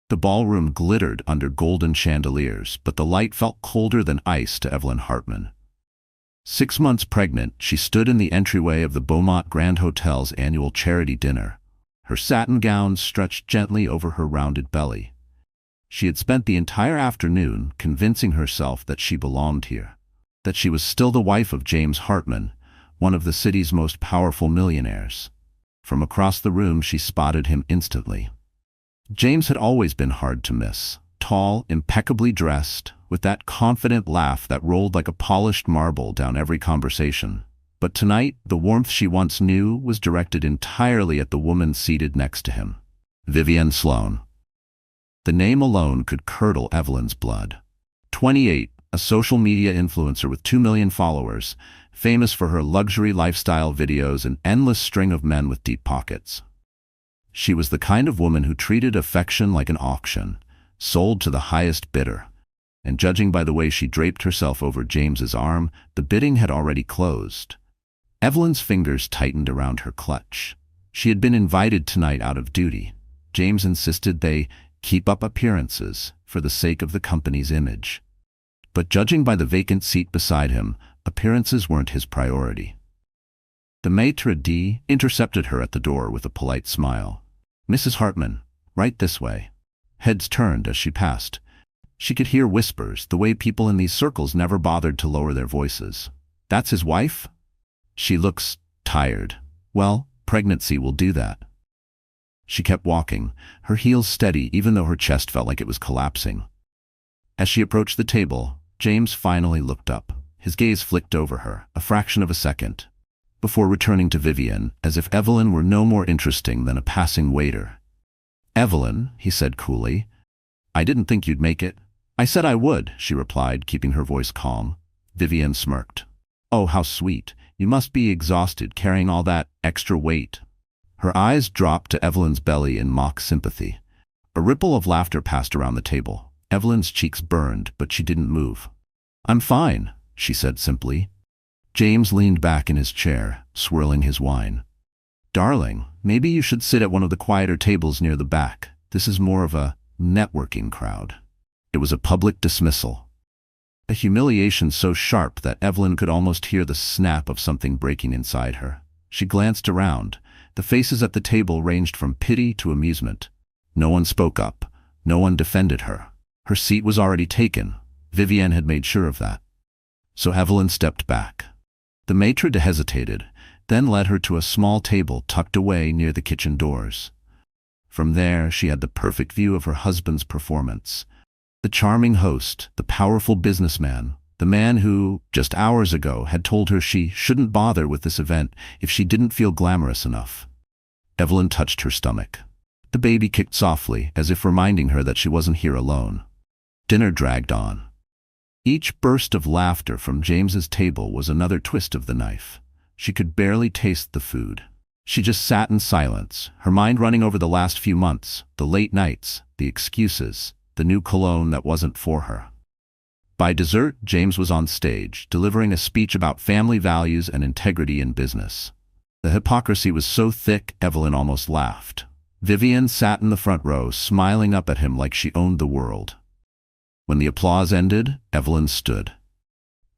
The ballroom glittered under golden chandeliers, but the light felt colder than ice to Evelyn Hartman. 6 months pregnant, she stood in the entryway of the Beaumont Grand Hotel's annual charity dinner. Her satin gown stretched gently over her rounded belly. She had spent the entire afternoon convincing herself that she belonged here, that she was still the wife of James Hartman, one of the city's most powerful millionaires. From across the room she spotted him instantly. James had always been hard to miss. Tall, impeccably dressed, with that confident laugh that rolled like a polished marble down every conversation. But tonight, the warmth she once knew was directed entirely at the woman seated next to him, Vivienne Sloane. The name alone could curdle Evelyn's blood. 28, a social media influencer with 2 million followers, famous for her luxury lifestyle videos and endless string of men with deep pockets. She was the kind of woman who treated affection like an auction, sold to the highest bidder. And judging by the way she draped herself over James's arm, the bidding had already closed. Evelyn's fingers tightened around her clutch. She had been invited tonight out of duty. James insisted they keep up appearances for the sake of the company's image. But judging by the vacant seat beside him, appearances weren't his priority. The maitre d' intercepted her at the door with a polite smile. "Mrs. Hartman, right this way." Heads turned as she passed. She could hear whispers, the way people in these circles never bothered to lower their voices. "That's his wife?" "She looks tired." "Well, pregnancy will do that." She kept walking, her heels steady even though her chest felt like it was collapsing. As she approached the table, James finally looked up. His gaze flicked over her, a fraction of a second, before returning to Vivienne, as if Evelyn were no more interesting than a passing waiter. "Evelyn," he said coolly, "I didn't think you'd make it." "I said I would," she replied, keeping her voice calm. Vivienne smirked. "Oh, how sweet. You must be exhausted carrying all that extra weight." Her eyes dropped to Evelyn's belly in mock sympathy. A ripple of laughter passed around the table. Evelyn's cheeks burned, but she didn't move. "I'm fine," she said simply. James leaned back in his chair, swirling his wine. "Darling, maybe you should sit at one of the quieter tables near the back. This is more of a networking crowd." It was a public dismissal. A humiliation so sharp that Evelyn could almost hear the snap of something breaking inside her. She glanced around. The faces at the table ranged from pity to amusement. No one spoke up. No one defended her. Her seat was already taken. Vivienne had made sure of that. So Evelyn stepped back. The maitre d' hesitated, then led her to a small table tucked away near the kitchen doors. From there, she had the perfect view of her husband's performance. The charming host, the powerful businessman, the man who, just hours ago, had told her she shouldn't bother with this event if she didn't feel glamorous enough. Evelyn touched her stomach. The baby kicked softly, as if reminding her that she wasn't here alone. Dinner dragged on. Each burst of laughter from James's table was another twist of the knife. She could barely taste the food. She just sat in silence, her mind running over the last few months, the late nights, the excuses, the new cologne that wasn't for her. By dessert, James was on stage, delivering a speech about family values and integrity in business. The hypocrisy was so thick, Evelyn almost laughed. Vivienne sat in the front row, smiling up at him like she owned the world. When the applause ended, Evelyn stood.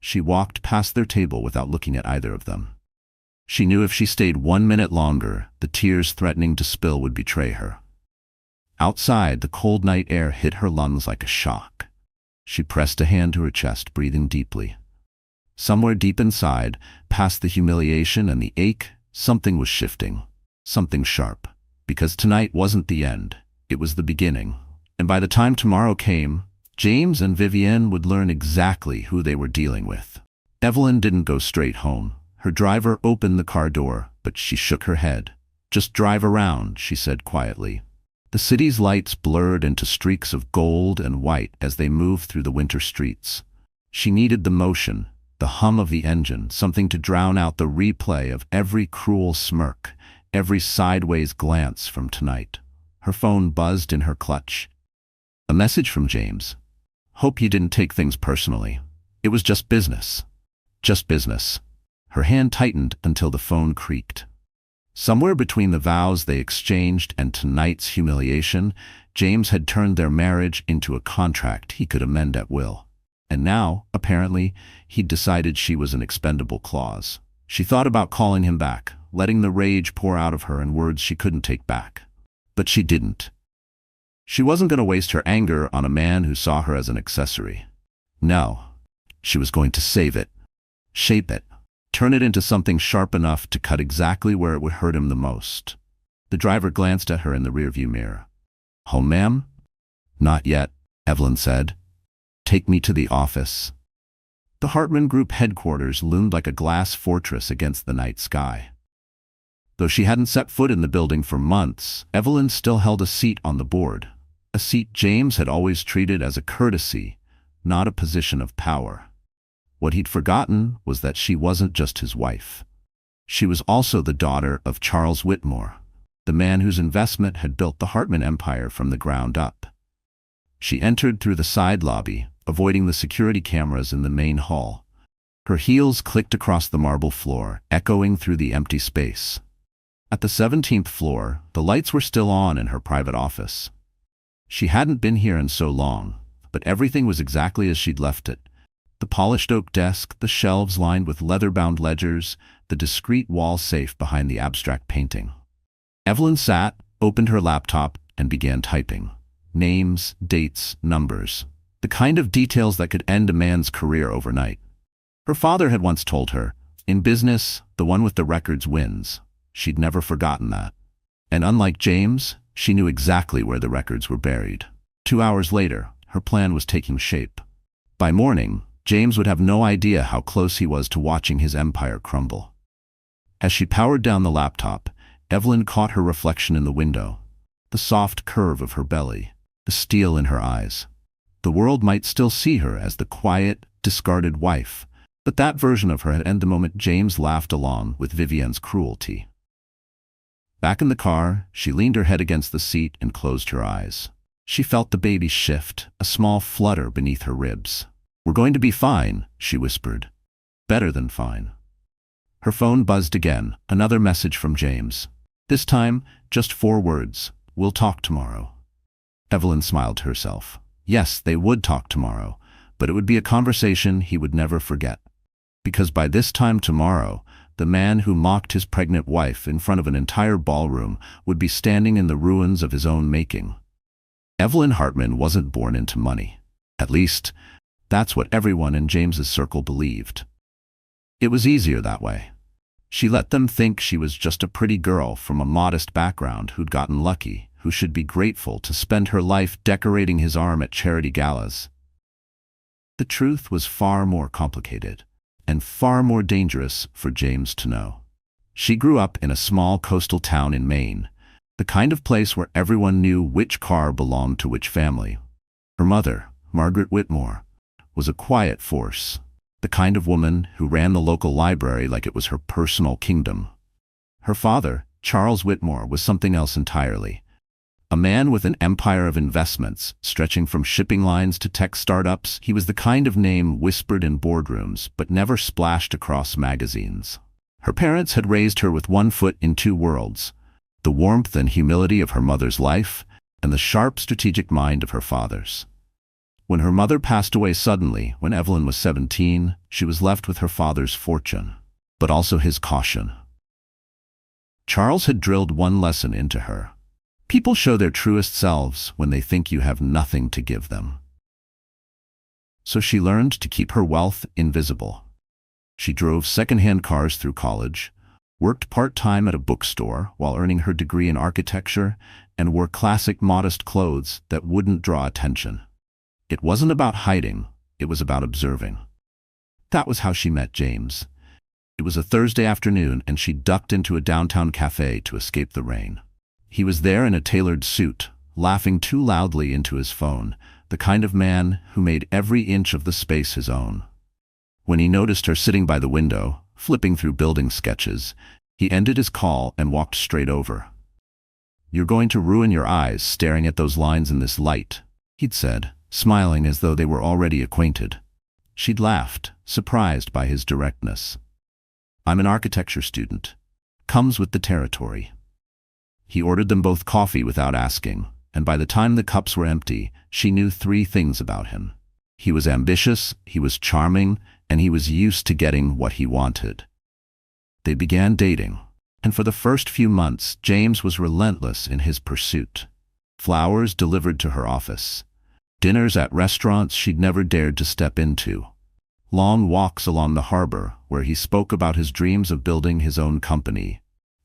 She walked past their table without looking at either of them. She knew if she stayed 1 minute longer, the tears threatening to spill would betray her. Outside, the cold night air hit her lungs like a shock. She pressed a hand to her chest, breathing deeply. Somewhere deep inside, past the humiliation and the ache, something was shifting. Something sharp. Because tonight wasn't the end. It was the beginning. And by the time tomorrow came, James and Vivienne would learn exactly who they were dealing with. Evelyn didn't go straight home. Her driver opened the car door, but she shook her head. "Just drive around," she said quietly. The city's lights blurred into streaks of gold and white as they moved through the winter streets. She needed the motion, the hum of the engine, something to drown out the replay of every cruel smirk, every sideways glance from tonight. Her phone buzzed in her clutch. A message from James. "Hope you didn't take things personally. It was just business." Just business. Her hand tightened until the phone creaked. Somewhere between the vows they exchanged and tonight's humiliation, James had turned their marriage into a contract he could amend at will. And now, apparently, he'd decided she was an expendable clause. She thought about calling him back, letting the rage pour out of her in words she couldn't take back. But she didn't. She wasn't going to waste her anger on a man who saw her as an accessory. No. She was going to save it, shape it, turn it into something sharp enough to cut exactly where it would hurt him the most. The driver glanced at her in the rearview mirror. "Home, ma'am?" "Not yet," Evelyn said. "Take me to the office." The Hartman Group headquarters loomed like a glass fortress against the night sky. Though she hadn't set foot in the building for months, Evelyn still held a seat on the board, a seat James had always treated as a courtesy, not a position of power. What he'd forgotten was that she wasn't just his wife. She was also the daughter of Charles Whitmore, the man whose investment had built the Hartman empire from the ground up. She entered through the side lobby, avoiding the security cameras in the main hall. Her heels clicked across the marble floor, echoing through the empty space. At the 17th floor, the lights were still on in her private office. She hadn't been here in so long, but everything was exactly as she'd left it. The polished oak desk, the shelves lined with leather-bound ledgers, the discreet wall safe behind the abstract painting. Evelyn sat, opened her laptop, and began typing. Names, dates, numbers. The kind of details that could end a man's career overnight. Her father had once told her, "In business, the one with the records wins." She'd never forgotten that. And unlike James, she knew exactly where the records were buried. 2 hours later, her plan was taking shape. By morning, James would have no idea how close he was to watching his empire crumble. As she powered down the laptop, Evelyn caught her reflection in the window. The soft curve of her belly, the steel in her eyes. The world might still see her as the quiet, discarded wife, but that version of her had ended the moment James laughed along with Vivienne's cruelty. Back in the car, she leaned her head against the seat and closed her eyes. She felt the baby shift, a small flutter beneath her ribs. "We're going to be fine," she whispered. "Better than fine." Her phone buzzed again, another message from James. This time, just 4 words. "We'll talk tomorrow." Evelyn smiled to herself. Yes, they would talk tomorrow, but it would be a conversation he would never forget. Because by this time tomorrow, the man who mocked his pregnant wife in front of an entire ballroom would be standing in the ruins of his own making. Evelyn Hartman wasn't born into money. At least, that's what everyone in James's circle believed. It was easier that way. She let them think she was just a pretty girl from a modest background who'd gotten lucky, who should be grateful to spend her life decorating his arm at charity galas. The truth was far more complicated, and far more dangerous for James to know. She grew up in a small coastal town in Maine, the kind of place where everyone knew which car belonged to which family. Her mother, Margaret Whitmore, was a quiet force, the kind of woman who ran the local library like it was her personal kingdom. Her father, Charles Whitmore, was something else entirely. A man with an empire of investments, stretching from shipping lines to tech startups. He was the kind of name whispered in boardrooms, but never splashed across magazines. Her parents had raised her with one foot in 2 worlds, the warmth and humility of her mother's life, and the sharp strategic mind of her father's. When her mother passed away suddenly, when Evelyn was 17, she was left with her father's fortune, but also his caution. Charles had drilled one lesson into her. People show their truest selves when they think you have nothing to give them. So she learned to keep her wealth invisible. She drove second-hand cars through college, worked part-time at a bookstore while earning her degree in architecture, and wore classic modest clothes that wouldn't draw attention. It wasn't about hiding, it was about observing. That was how she met James. It was a Thursday afternoon and she ducked into a downtown cafe to escape the rain. He was there in a tailored suit, laughing too loudly into his phone, the kind of man who made every inch of the space his own. When he noticed her sitting by the window, flipping through building sketches, he ended his call and walked straight over. "You're going to ruin your eyes staring at those lines in this light," he'd said, smiling as though they were already acquainted. She'd laughed, surprised by his directness. "I'm an architecture student. comes with the territory. He ordered them both coffee without asking, and by the time the cups were empty, she knew 3 things about him. He was ambitious, he was charming, and he was used to getting what he wanted. They began dating, and for the first few months, James was relentless in his pursuit. Flowers delivered to her office, dinners at restaurants she'd never dared to step into, long walks along the harbor where he spoke about his dreams of building his own company,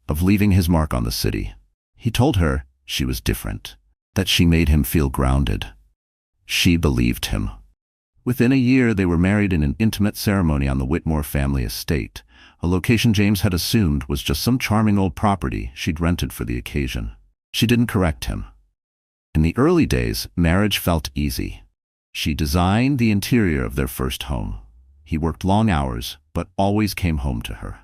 of leaving his mark on the city. He told her she was different, that she made him feel grounded. She believed him. Within a year, they were married in an intimate ceremony on the Whitmore family estate, a location James had assumed was just some charming old property she'd rented for the occasion. She didn't correct him. In the early days, marriage felt easy. She designed the interior of their first home. He worked long hours, but always came home to her.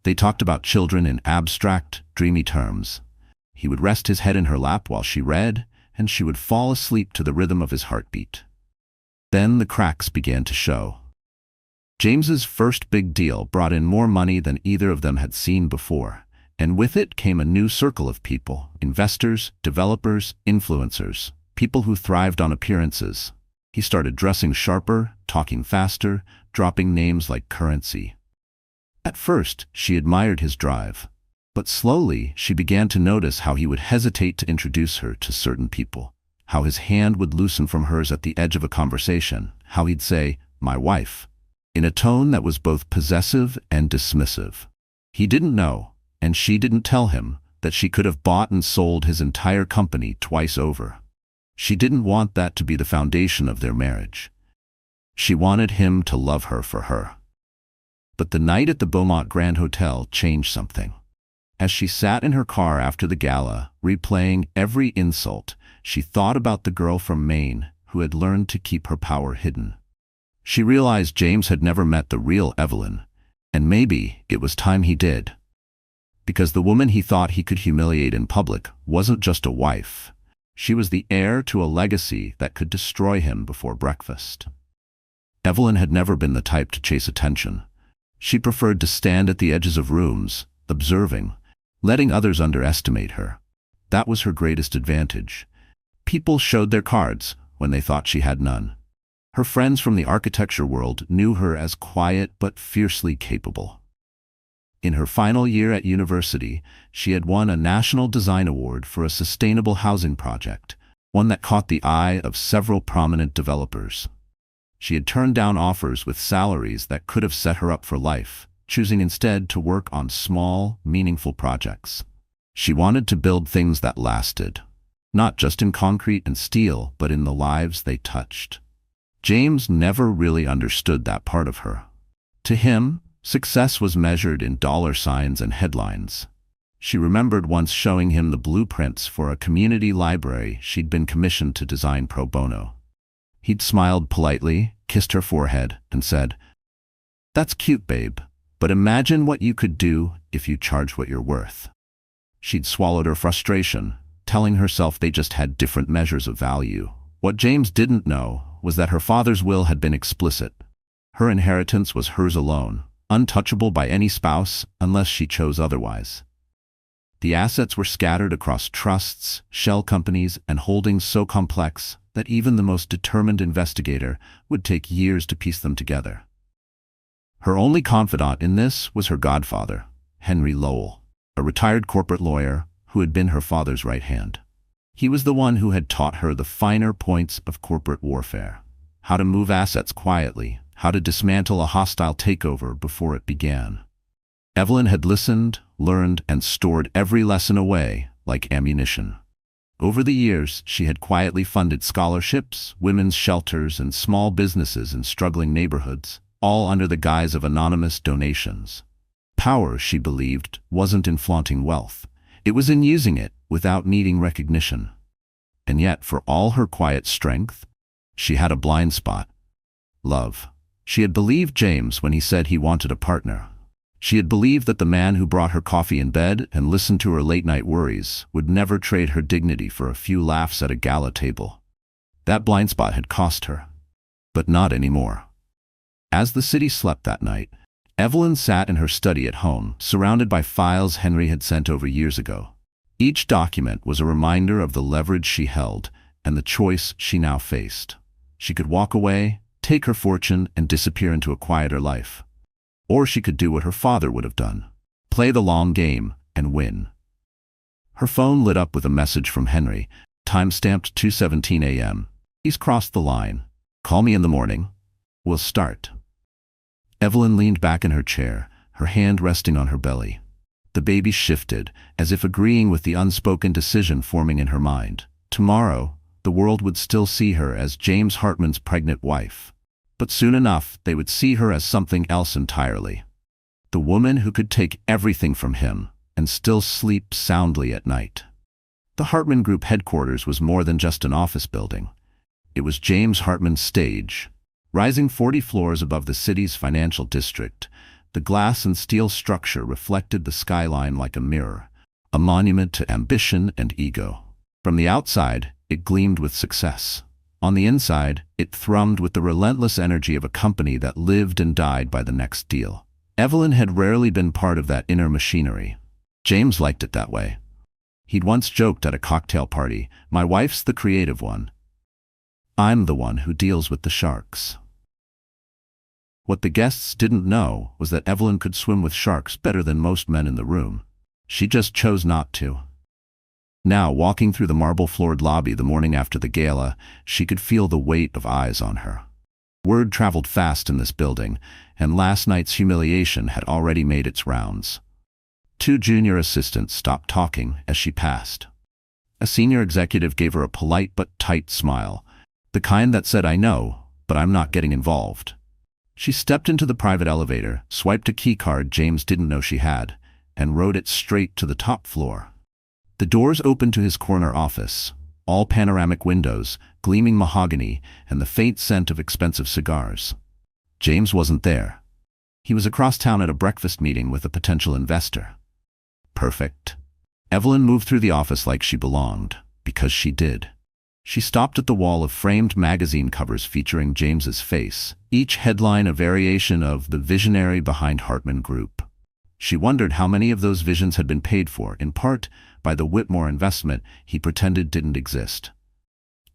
They talked about children in abstract, dreamy terms. He would rest his head in her lap while she read, and she would fall asleep to the rhythm of his heartbeat. Then the cracks began to show. James's first big deal brought in more money than either of them had seen before, and with it came a new circle of people: investors, developers, influencers, people who thrived on appearances. He started dressing sharper, talking faster, dropping names like currency. At first, she admired his drive, but slowly she began to notice how he would hesitate to introduce her to certain people, how his hand would loosen from hers at the edge of a conversation, how he'd say, "My wife," in a tone that was both possessive and dismissive. He didn't know, and she didn't tell him, that she could have bought and sold his entire company twice over. She didn't want that to be the foundation of their marriage. She wanted him to love her for her. But the night at the Beaumont Grand Hotel changed something. As she sat in her car after the gala, replaying every insult, she thought about the girl from Maine who had learned to keep her power hidden. She realized James had never met the real Evelyn, and maybe it was time he did. Because the woman he thought he could humiliate in public wasn't just a wife. She was the heir to a legacy that could destroy him before breakfast. Evelyn had never been the type to chase attention. She preferred to stand at the edges of rooms, observing, letting others underestimate her. That was her greatest advantage. People showed their cards when they thought she had none. Her friends from the architecture world knew her as quiet but fiercely capable. In her final year at university, she had won a National Design Award for a sustainable housing project, one that caught the eye of several prominent developers. She had turned down offers with salaries that could have set her up for life, choosing instead to work on small, meaningful projects. She wanted to build things that lasted, not just in concrete and steel, but in the lives they touched. James never really understood that part of her. To him, success was measured in dollar signs and headlines. She remembered once showing him the blueprints for a community library she'd been commissioned to design pro bono. He'd smiled politely, kissed her forehead, and said, "That's cute, babe, but imagine what you could do if you charged what you're worth." She'd swallowed her frustration, telling herself they just had different measures of value. What James didn't know was that her father's will had been explicit. Her inheritance was hers alone, untouchable by any spouse unless she chose otherwise. The assets were scattered across trusts, shell companies, and holdings so complex that even the most determined investigator would take years to piece them together. Her only confidant in this was her godfather, Henry Lowell, a retired corporate lawyer who had been her father's right hand. He was the one who had taught her the finer points of corporate warfare, how to move assets quietly, how to dismantle a hostile takeover before it began. Evelyn had listened, learned, and stored every lesson away like ammunition. Over the years, she had quietly funded scholarships, women's shelters, and small businesses in struggling neighborhoods, all under the guise of anonymous donations. Power, she believed, wasn't in flaunting wealth. It was in using it without needing recognition. And yet, for all her quiet strength, she had a blind spot: love. She had believed James when he said he wanted a partner. She had believed that the man who brought her coffee in bed and listened to her late-night worries would never trade her dignity for a few laughs at a gala table. That blind spot had cost her. But not anymore. As the city slept that night, Evelyn sat in her study at home, surrounded by files Henry had sent over years ago. Each document was a reminder of the leverage she held and the choice she now faced. She could walk away, take her fortune, and disappear into a quieter life. Or she could do what her father would have done: play the long game and win. Her phone lit up with a message from Henry, time-stamped 2:17 a.m. "He's crossed the line. Call me in the morning. We'll start." Evelyn leaned back in her chair, her hand resting on her belly. The baby shifted, as if agreeing with the unspoken decision forming in her mind. Tomorrow, the world would still see her as James Hartman's pregnant wife. But soon enough, they would see her as something else entirely. The woman who could take everything from him and still sleep soundly at night. The Hartman Group headquarters was more than just an office building. It was James Hartman's stage. Rising 40 floors above the city's financial district, the glass and steel structure reflected the skyline like a mirror, a monument to ambition and ego. From the outside, it gleamed with success. On the inside, it thrummed with the relentless energy of a company that lived and died by the next deal. Evelyn had rarely been part of that inner machinery. James liked it that way. He'd once joked at a cocktail party, "My wife's the creative one. I'm the one who deals with the sharks." What the guests didn't know was that Evelyn could swim with sharks better than most men in the room. She just chose not to. Now, walking through the marble-floored lobby the morning after the gala, she could feel the weight of eyes on her. Word traveled fast in this building, and last night's humiliation had already made its rounds. 2 junior assistants stopped talking as she passed. A senior executive gave her a polite but tight smile, the kind that said, "I know, but I'm not getting involved." She stepped into the private elevator, swiped a keycard James didn't know she had, and rode it straight to the top floor. The doors opened to his corner office, all panoramic windows, gleaming mahogany, and the faint scent of expensive cigars. James wasn't there. He was across town at a breakfast meeting with a potential investor. Perfect. Evelyn moved through the office like she belonged, because she did. She stopped at the wall of framed magazine covers featuring James's face, each headline a variation of the visionary behind Hartman Group. She wondered how many of those visions had been paid for, in part, by the Whitmore investment he pretended didn't exist.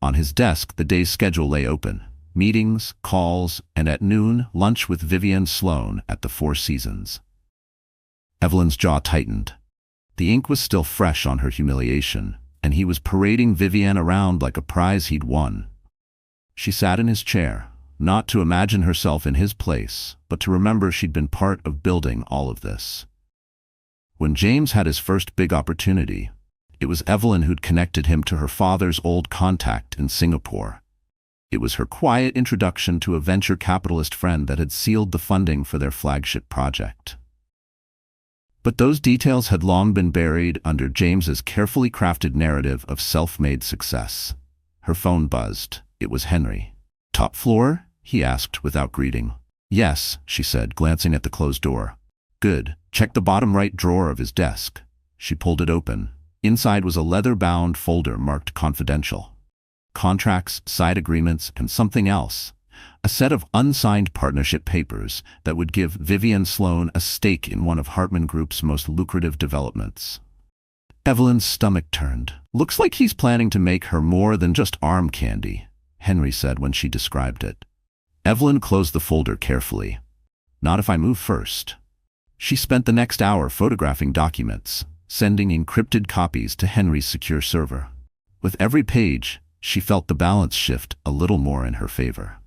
On his desk, the day's schedule lay open: meetings, calls, and at noon, lunch with Vivienne Sloan at the Four Seasons. Evelyn's jaw tightened. The ink was still fresh on her humiliation, and he was parading Vivienne around like a prize he'd won. She sat in his chair, not to imagine herself in his place, but to remember she'd been part of building all of this. When James had his first big opportunity, it was Evelyn who'd connected him to her father's old contact in Singapore. It was her quiet introduction to a venture capitalist friend that had sealed the funding for their flagship project. But those details had long been buried under James's carefully crafted narrative of self-made success. Her phone buzzed. It was Henry. "Top floor?" he asked without greeting. "Yes," she said, glancing at the closed door. "Good. Check the bottom right drawer of his desk." She pulled it open. Inside was a leather-bound folder marked confidential. Contracts, side agreements, and something else. A set of unsigned partnership papers that would give Vivienne Sloan a stake in one of Hartman Group's most lucrative developments. Evelyn's stomach turned. "Looks like he's planning to make her more than just arm candy," Henry said when she described it. Evelyn closed the folder carefully. "Not if I move first." She spent the next hour photographing documents, sending encrypted copies to Henry's secure server. With every page, she felt the balance shift a little more in her favor.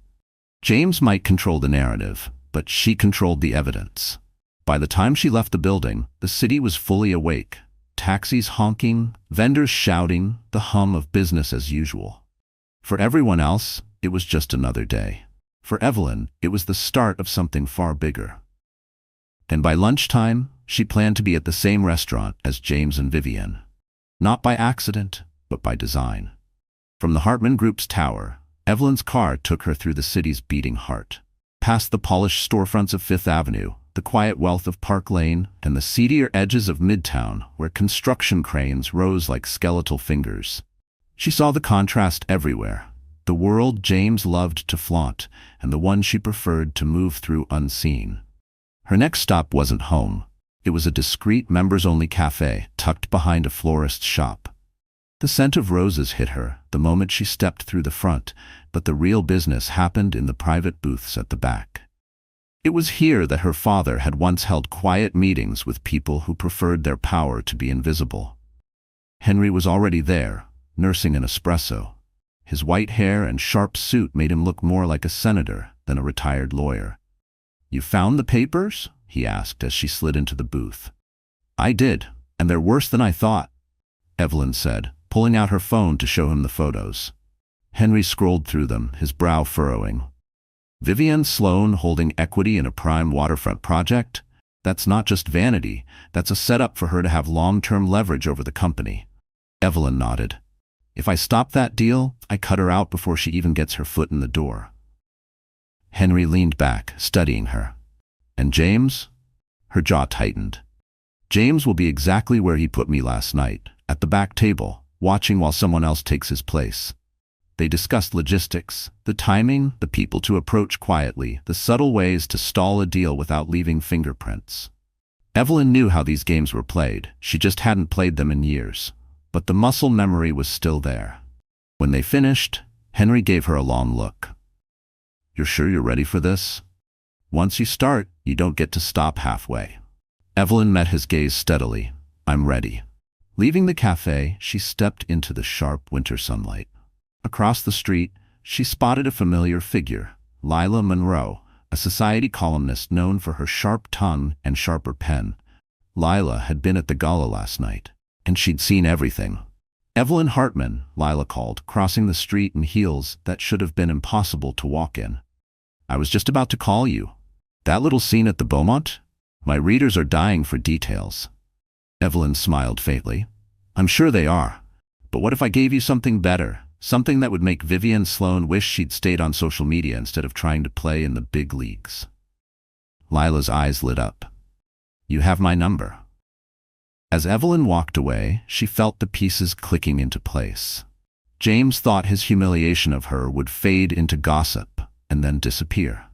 James might control the narrative, but she controlled the evidence. By the time she left the building, the city was fully awake. Taxis honking, vendors shouting, the hum of business as usual. For everyone else, it was just another day. For Evelyn, it was the start of something far bigger. And by lunchtime, she planned to be at the same restaurant as James and Vivienne. Not by accident, but by design. From the Hartman Group's tower, Evelyn's car took her through the city's beating heart. Past the polished storefronts of Fifth Avenue, the quiet wealth of Park Lane, and the seedier edges of Midtown, where construction cranes rose like skeletal fingers. She saw the contrast everywhere. The world James loved to flaunt, and the one she preferred to move through unseen. Her next stop wasn't home. It was a discreet members-only cafe tucked behind a florist's shop. The scent of roses hit her the moment she stepped through the front, but the real business happened in the private booths at the back. It was here that her father had once held quiet meetings with people who preferred their power to be invisible. Henry was already there, nursing an espresso. His white hair and sharp suit made him look more like a senator than a retired lawyer. "You found the papers?" he asked as she slid into the booth. "I did, and they're worse than I thought," Evelyn said, pulling out her phone to show him the photos. Henry scrolled through them, his brow furrowing. Vivienne Sloan holding equity in a prime waterfront project? That's not just vanity, that's a setup for her to have long-term leverage over the company. Evelyn nodded. "If I stop that deal, I cut her out before she even gets her foot in the door." Henry leaned back, studying her. "And James?" Her jaw tightened. "James will be exactly where he put me last night, at the back table, watching while someone else takes his place." They discussed logistics, the timing, the people to approach quietly, the subtle ways to stall a deal without leaving fingerprints. Evelyn knew how these games were played, she just hadn't played them in years. But the muscle memory was still there. When they finished, Henry gave her a long look. "You're sure you're ready for this? Once you start, you don't get to stop halfway." Evelyn met his gaze steadily. "I'm ready." Leaving the cafe, she stepped into the sharp winter sunlight. Across the street, she spotted a familiar figure, Lila Monroe, a society columnist known for her sharp tongue and sharper pen. Lila had been at the gala last night, and she'd seen everything. "Evelyn Hartman," Lila called, crossing the street in heels that should have been impossible to walk in. "I was just about to call you. That little scene at the Beaumont? My readers are dying for details." Evelyn smiled faintly. "I'm sure they are. But what if I gave you something better? Something that would make Vivienne Sloan wish she'd stayed on social media instead of trying to play in the big leagues." Lila's eyes lit up. "You have my number." As Evelyn walked away, she felt the pieces clicking into place. James thought his humiliation of her would fade into gossip and then disappear.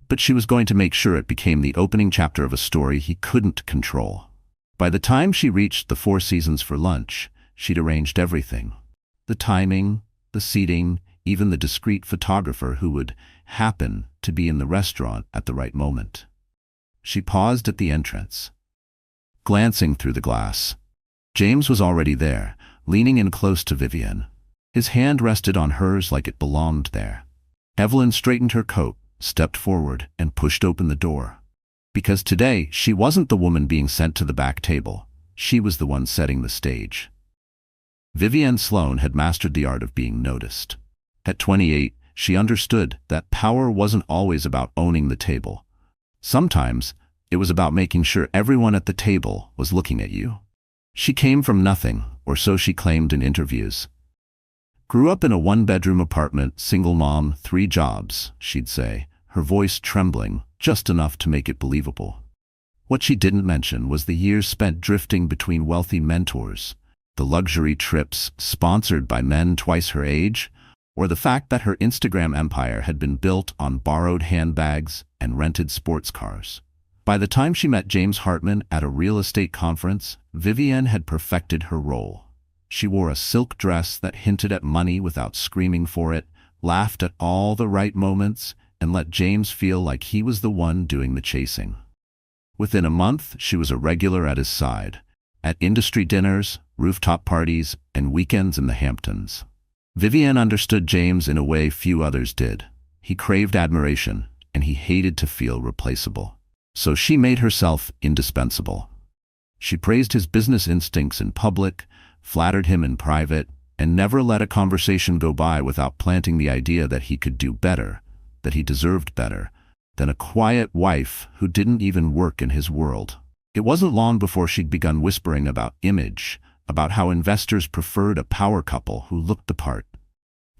But she was going to make sure it became the opening chapter of a story he couldn't control. By the time she reached the Four Seasons for lunch, she'd arranged everything. The timing, the seating, even the discreet photographer who would happen to be in the restaurant at the right moment. She paused at the entrance. Glancing through the glass, James was already there, leaning in close to Vivienne. His hand rested on hers like it belonged there. Evelyn straightened her coat, stepped forward, and pushed open the door. Because today, she wasn't the woman being sent to the back table. She was the one setting the stage. Vivienne Sloan had mastered the art of being noticed. At 28, she understood that power wasn't always about owning the table. Sometimes, it was about making sure everyone at the table was looking at you. She came from nothing, or so she claimed in interviews. "Grew up in a one-bedroom apartment, single mom, 3 jobs," she'd say, her voice trembling, just enough to make it believable. What she didn't mention was the years spent drifting between wealthy mentors, the luxury trips sponsored by men twice her age, or the fact that her Instagram empire had been built on borrowed handbags and rented sports cars. By the time she met James Hartman at a real estate conference, Vivienne had perfected her role. She wore a silk dress that hinted at money without screaming for it, laughed at all the right moments, and let James feel like he was the one doing the chasing. Within a month, she was a regular at his side, at industry dinners, rooftop parties, and weekends in the Hamptons. Vivienne understood James in a way few others did. He craved admiration, and he hated to feel replaceable. So she made herself indispensable. She praised his business instincts in public, flattered him in private, and never let a conversation go by without planting the idea that he could do better, that he deserved better, than a quiet wife who didn't even work in his world. It wasn't long before she'd begun whispering about image, about how investors preferred a power couple who looked the part.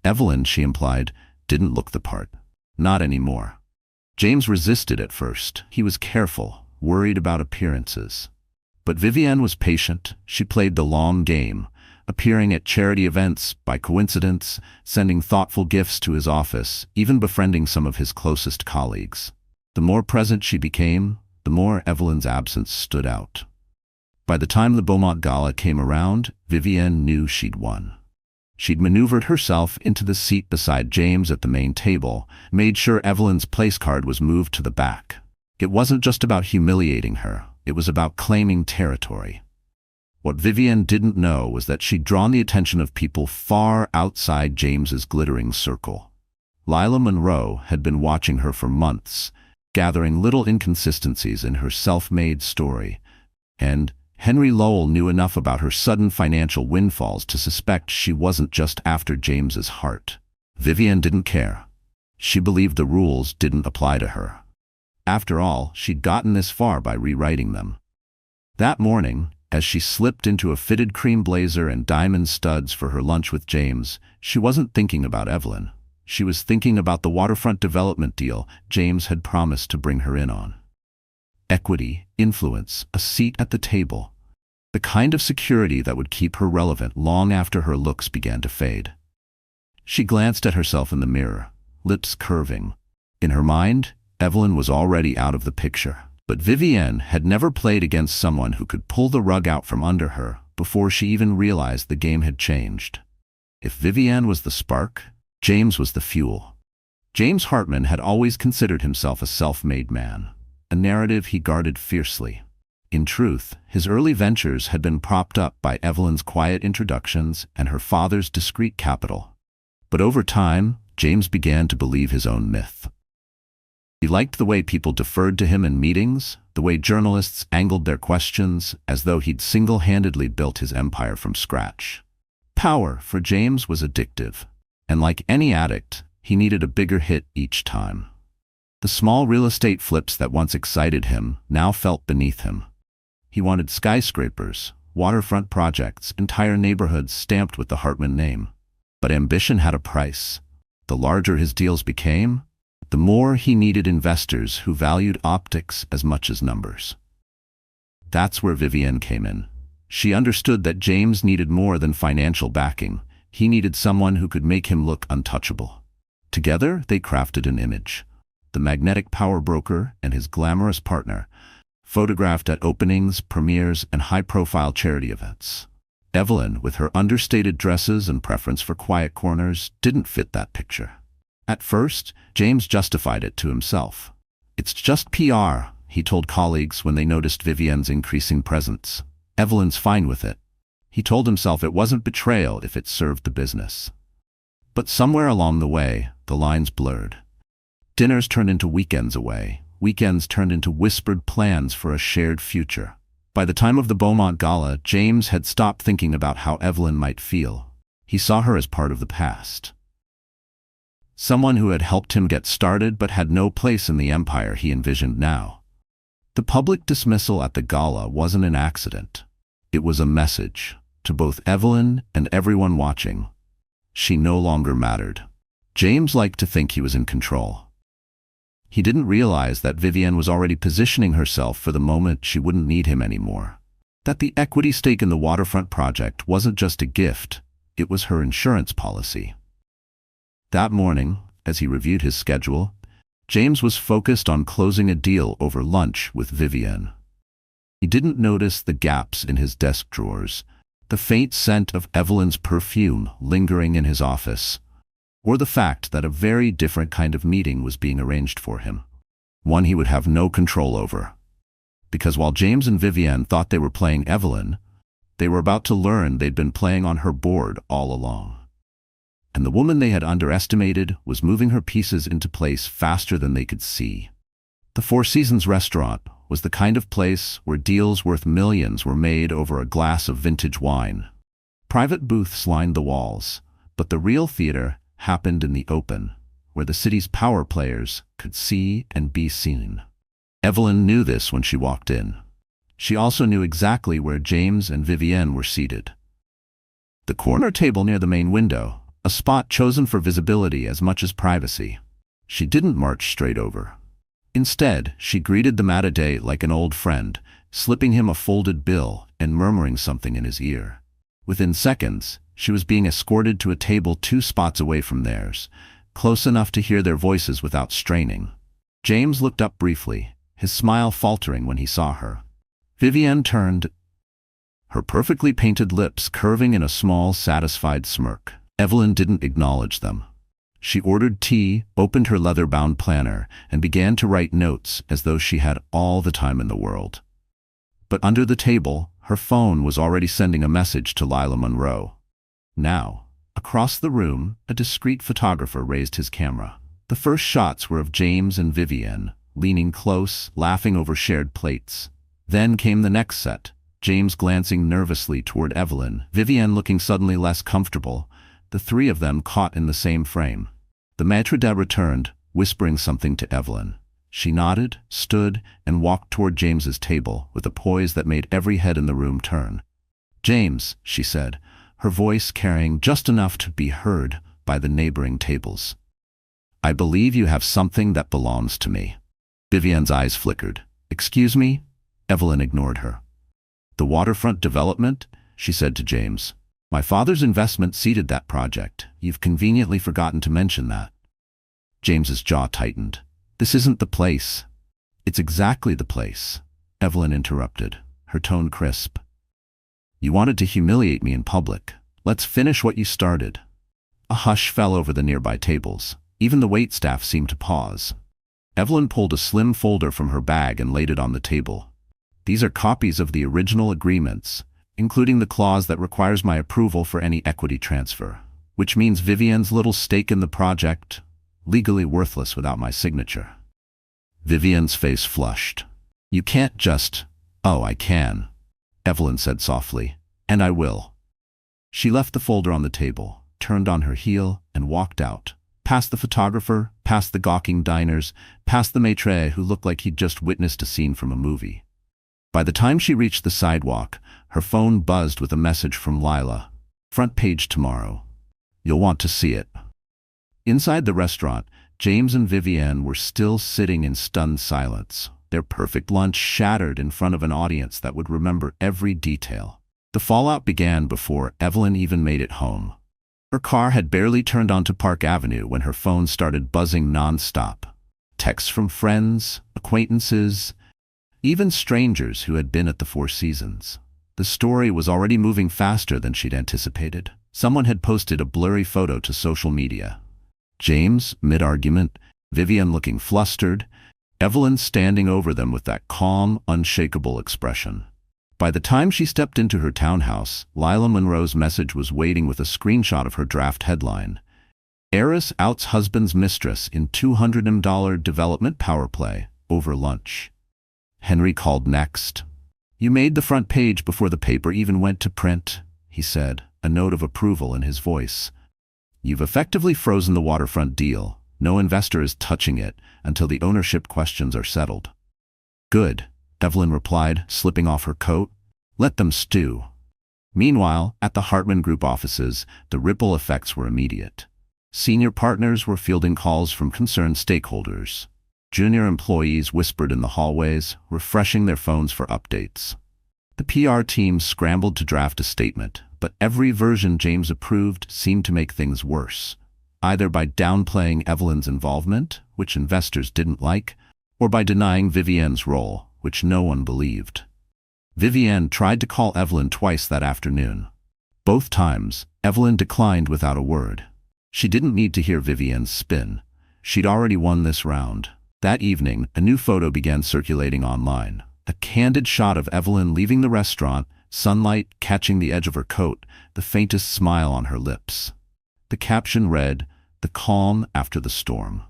Evelyn, she implied, didn't look the part. Not anymore. James resisted at first. He was careful, worried about appearances. But Vivienne was patient. She played the long game, appearing at charity events by coincidence, sending thoughtful gifts to his office, even befriending some of his closest colleagues. The more present she became, the more Evelyn's absence stood out. By the time the Beaumont Gala came around, Vivienne knew she'd won. She'd maneuvered herself into the seat beside James at the main table, made sure Evelyn's place card was moved to the back. It wasn't just about humiliating her, it was about claiming territory. What Vivienne didn't know was that she'd drawn the attention of people far outside James's glittering circle. Lila Monroe had been watching her for months, gathering little inconsistencies in her self-made story, and Henry Lowell knew enough about her sudden financial windfalls to suspect she wasn't just after James's heart. Vivienne didn't care. She believed the rules didn't apply to her. After all, she'd gotten this far by rewriting them. That morning, as she slipped into a fitted cream blazer and diamond studs for her lunch with James, she wasn't thinking about Evelyn. She was thinking about the waterfront development deal James had promised to bring her in on. Equity, influence, a seat at the table. The kind of security that would keep her relevant long after her looks began to fade. She glanced at herself in the mirror, lips curving. In her mind, Evelyn was already out of the picture. But Vivienne had never played against someone who could pull the rug out from under her before she even realized the game had changed. If Vivienne was the spark, James was the fuel. James Hartman had always considered himself a self-made man, a narrative he guarded fiercely. In truth, his early ventures had been propped up by Evelyn's quiet introductions and her father's discreet capital. But over time, James began to believe his own myth. He liked the way people deferred to him in meetings, the way journalists angled their questions, as though he'd single-handedly built his empire from scratch. Power, for James, was addictive, and like any addict, he needed a bigger hit each time. The small real estate flips that once excited him now felt beneath him. He wanted skyscrapers, waterfront projects, entire neighborhoods stamped with the Hartman name. But ambition had a price. The larger his deals became, the more he needed investors who valued optics as much as numbers. That's where Vivienne came in. She understood that James needed more than financial backing. He needed someone who could make him look untouchable. Together, they crafted an image. The magnetic power broker and his glamorous partner, photographed at openings, premieres, and high-profile charity events. Evelyn, with her understated dresses and preference for quiet corners, didn't fit that picture. At first, James justified it to himself. "It's just PR," he told colleagues when they noticed Vivienne's increasing presence. "Evelyn's fine with it." He told himself it wasn't betrayal if it served the business. But somewhere along the way, the lines blurred. Dinners turned into weekends away. Weekends turned into whispered plans for a shared future. By the time of the Beaumont Gala, James had stopped thinking about how Evelyn might feel. He saw her as part of the past. Someone who had helped him get started but had no place in the empire he envisioned now. The public dismissal at the gala wasn't an accident. It was a message to both Evelyn and everyone watching. She no longer mattered. James liked to think he was in control. He didn't realize that Vivienne was already positioning herself for the moment she wouldn't need him anymore. That the equity stake in the waterfront project wasn't just a gift, it was her insurance policy. That morning, as he reviewed his schedule, James was focused on closing a deal over lunch with Vivienne. He didn't notice the gaps in his desk drawers, the faint scent of Evelyn's perfume lingering in his office, or the fact that a very different kind of meeting was being arranged for him, one he would have no control over. Because while James and Vivienne thought they were playing Evelyn, they were about to learn they'd been playing on her board all along. And the woman they had underestimated was moving her pieces into place faster than they could see. The Four Seasons restaurant was the kind of place where deals worth millions were made over a glass of vintage wine. Private booths lined the walls, but the real theater happened in the open, where the city's power players could see and be seen. Evelyn knew this when she walked in. She also knew exactly where James and Vivienne were seated. The corner table near the main window, a spot chosen for visibility as much as privacy. She didn't march straight over. Instead, she greeted the matinee like an old friend, slipping him a folded bill and murmuring something in his ear. Within seconds, she was being escorted to a table 2 spots away from theirs, close enough to hear their voices without straining. James looked up briefly, his smile faltering when he saw her. Vivienne turned, her perfectly painted lips curving in a small, satisfied smirk. Evelyn didn't acknowledge them. She ordered tea, opened her leather-bound planner, and began to write notes as though she had all the time in the world. But under the table, her phone was already sending a message to Lila Monroe. Now, across the room, a discreet photographer raised his camera. The first shots were of James and Vivienne, leaning close, laughing over shared plates. Then came the next set, James glancing nervously toward Evelyn, Vivienne looking suddenly less comfortable, the three of them caught in the same frame. The maître d' returned, whispering something to Evelyn. She nodded, stood, and walked toward James's table with a poise that made every head in the room turn. "James," she said, her voice carrying just enough to be heard by the neighboring tables. "I believe you have something that belongs to me." Vivienne's eyes flickered. "Excuse me?" Evelyn ignored her. "The waterfront development?" she said to James. "My father's investment seeded that project. You've conveniently forgotten to mention that." James's jaw tightened. "This isn't the place." "It's exactly the place," Evelyn interrupted, her tone crisp. "You wanted to humiliate me in public. Let's finish what you started." A hush fell over the nearby tables. Even the waitstaff seemed to pause. Evelyn pulled a slim folder from her bag and laid it on the table. "These are copies of the original agreements, including the clause that requires my approval for any equity transfer, which means Vivienne's little stake in the project, legally worthless without my signature." Vivienne's face flushed. "You can't just—" "Oh, I can," Evelyn said softly, "and I will." She left the folder on the table, turned on her heel, and walked out, past the photographer, past the gawking diners, past the maître who looked like he'd just witnessed a scene from a movie. By the time she reached the sidewalk, her phone buzzed with a message from Lila. "Front page tomorrow. You'll want to see it." Inside the restaurant, James and Vivienne were still sitting in stunned silence, their perfect lunch shattered in front of an audience that would remember every detail. The fallout began before Evelyn even made it home. Her car had barely turned onto Park Avenue when her phone started buzzing non-stop. Texts from friends, acquaintances, even strangers who had been at the Four Seasons. The story was already moving faster than she'd anticipated. Someone had posted a blurry photo to social media. James, mid-argument, Vivienne looking flustered, Evelyn standing over them with that calm, unshakable expression. By the time she stepped into her townhouse, Lila Monroe's message was waiting with a screenshot of her draft headline. "Heiress outs husband's mistress in $200 development power play over lunch." Henry called next. "You made the front page before the paper even went to print," he said, a note of approval in his voice. "You've effectively frozen the waterfront deal. No investor is touching it until the ownership questions are settled." "Good," Evelyn replied, slipping off her coat. "Let them stew." Meanwhile, at the Hartman Group offices, the ripple effects were immediate. Senior partners were fielding calls from concerned stakeholders. Junior employees whispered in the hallways, refreshing their phones for updates. The PR team scrambled to draft a statement, but every version James approved seemed to make things worse, either by downplaying Evelyn's involvement, which investors didn't like, or by denying Vivienne's role, which no one believed. Vivienne tried to call Evelyn twice that afternoon. Both times, Evelyn declined without a word. She didn't need to hear Vivienne's spin. She'd already won this round. That evening, a new photo began circulating online. A candid shot of Evelyn leaving the restaurant, sunlight catching the edge of her coat, the faintest smile on her lips. The caption read, "The calm after the storm."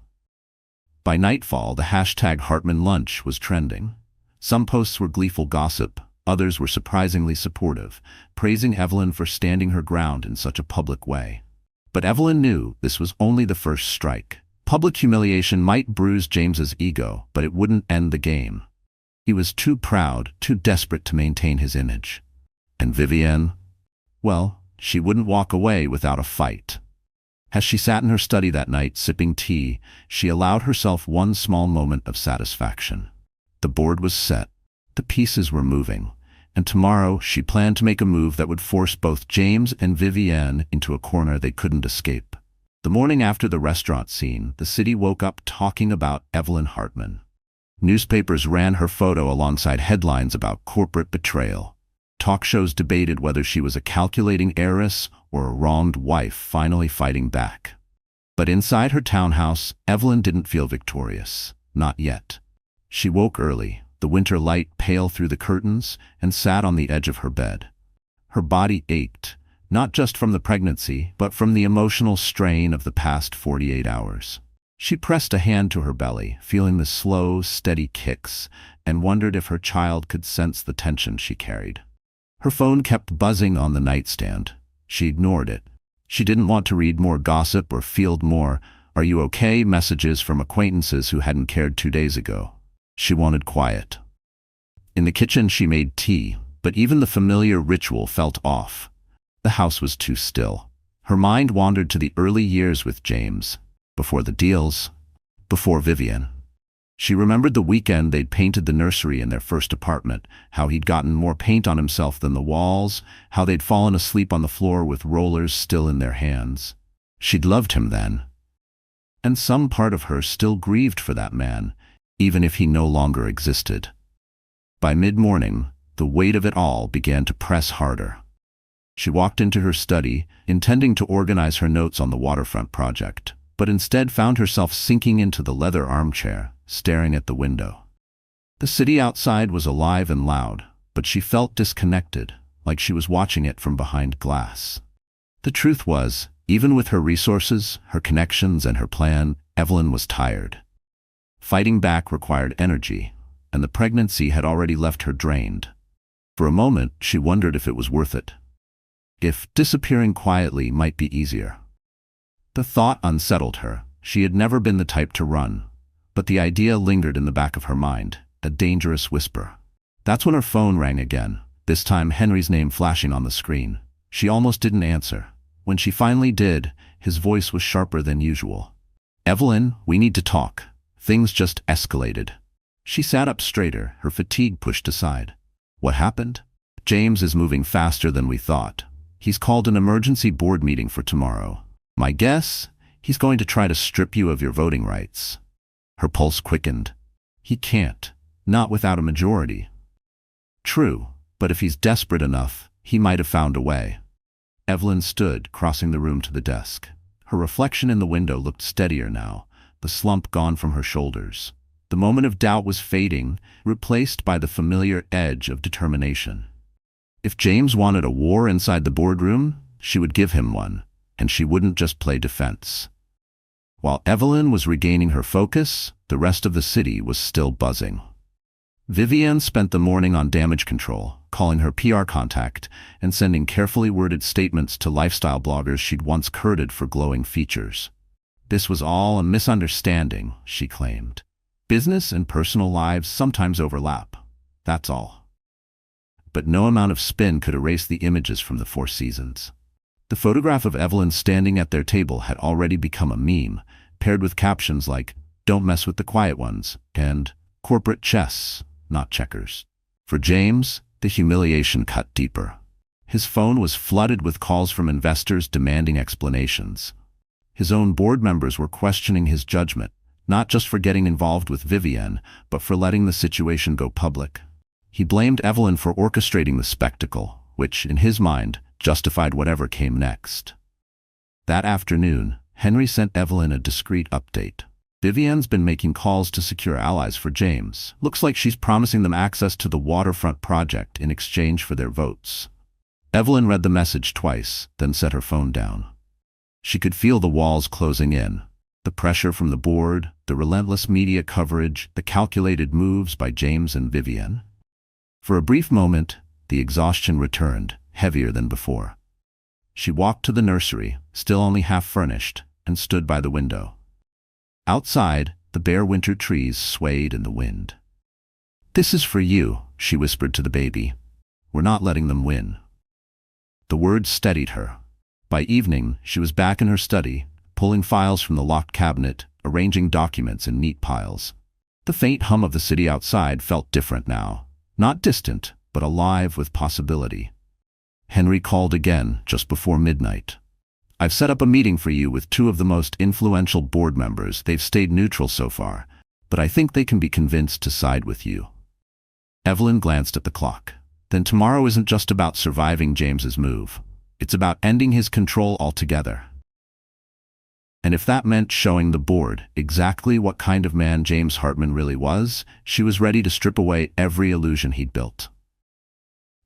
By nightfall, the hashtag Hartman Lunch was trending. Some posts were gleeful gossip, others were surprisingly supportive, praising Evelyn for standing her ground in such a public way. But Evelyn knew this was only the first strike. Public humiliation might bruise James's ego, but it wouldn't end the game. He was too proud, too desperate to maintain his image. And Vivienne? Well, she wouldn't walk away without a fight. As she sat in her study that night, sipping tea, she allowed herself one small moment of satisfaction. The board was set. The pieces were moving. And tomorrow she planned to make a move that would force both James and Vivienne into a corner they couldn't escape. The morning after the restaurant scene, the city woke up talking about Evelyn Hartman. Newspapers ran her photo alongside headlines about corporate betrayal. Talk shows debated whether she was a calculating heiress or a wronged wife finally fighting back. But inside her townhouse, Evelyn didn't feel victorious. Not yet. She woke early, the winter light pale through the curtains, and sat on the edge of her bed. Her body ached, not just from the pregnancy, but from the emotional strain of the past 48 hours. She pressed a hand to her belly, feeling the slow, steady kicks, and wondered if her child could sense the tension she carried. Her phone kept buzzing on the nightstand. She ignored it. She didn't want to read more gossip or field more "Are you okay?" messages from acquaintances who hadn't cared 2 days ago. She wanted quiet. In the kitchen she made tea, but even the familiar ritual felt off. The house was too still. Her mind wandered to the early years with James, before the deals, before Vivian. She remembered the weekend they'd painted the nursery in their first apartment, how he'd gotten more paint on himself than the walls, how they'd fallen asleep on the floor with rollers still in their hands. She'd loved him then. And some part of her still grieved for that man, even if he no longer existed. By mid-morning, the weight of it all began to press harder. She walked into her study, intending to organize her notes on the waterfront project, but instead found herself sinking into the leather armchair, staring at the window. The city outside was alive and loud, but she felt disconnected, like she was watching it from behind glass. The truth was, even with her resources, her connections, and her plan, Evelyn was tired. Fighting back required energy, and the pregnancy had already left her drained. For a moment, she wondered if it was worth it. If disappearing quietly might be easier. The thought unsettled her. She had never been the type to run, but the idea lingered in the back of her mind, a dangerous whisper. That's when her phone rang again, this time Henry's name flashing on the screen. She almost didn't answer. When she finally did, his voice was sharper than usual. "Evelyn, we need to talk. Things just escalated." She sat up straighter, her fatigue pushed aside. "What happened?" "James is moving faster than we thought. He's called an emergency board meeting for tomorrow. My guess? He's going to try to strip you of your voting rights." Her pulse quickened. "He can't. Not without a majority." "True, but if he's desperate enough, he might have found a way." Evelyn stood, crossing the room to the desk. Her reflection in the window looked steadier now, the slump gone from her shoulders. The moment of doubt was fading, replaced by the familiar edge of determination. If James wanted a war inside the boardroom, she would give him one, and she wouldn't just play defense. While Evelyn was regaining her focus, the rest of the city was still buzzing. Vivian spent the morning on damage control, calling her PR contact and sending carefully worded statements to lifestyle bloggers she'd once courted for glowing features. This was all a misunderstanding, she claimed. Business and personal lives sometimes overlap. That's all. But no amount of spin could erase the images from the Four Seasons. The photograph of Evelyn standing at their table had already become a meme, paired with captions like, "Don't mess with the quiet ones," and "Corporate chess, not checkers." For James, the humiliation cut deeper. His phone was flooded with calls from investors demanding explanations. His own board members were questioning his judgment, not just for getting involved with Vivian, but for letting the situation go public. He blamed Evelyn for orchestrating the spectacle, which, in his mind, justified whatever came next. That afternoon, Henry sent Evelyn a discreet update. "Vivian's been making calls to secure allies for James. Looks like she's promising them access to the waterfront project in exchange for their votes." Evelyn read the message twice, then set her phone down. She could feel the walls closing in. The pressure from the board, the relentless media coverage, the calculated moves by James and Vivian. For a brief moment, the exhaustion returned, heavier than before. She walked to the nursery, still only half furnished, and stood by the window. Outside, the bare winter trees swayed in the wind. "This is for you," she whispered to the baby. "We're not letting them win." The words steadied her. By evening, she was back in her study, pulling files from the locked cabinet, arranging documents in neat piles. The faint hum of the city outside felt different now. Not distant, but alive with possibility. Henry called again, just before midnight. "I've set up a meeting for you with two of the most influential board members. They've stayed neutral so far, but I think they can be convinced to side with you." Evelyn glanced at the clock. "Then tomorrow isn't just about surviving James's move. It's about ending his control altogether." And if that meant showing the board exactly what kind of man James Hartman really was, she was ready to strip away every illusion he'd built.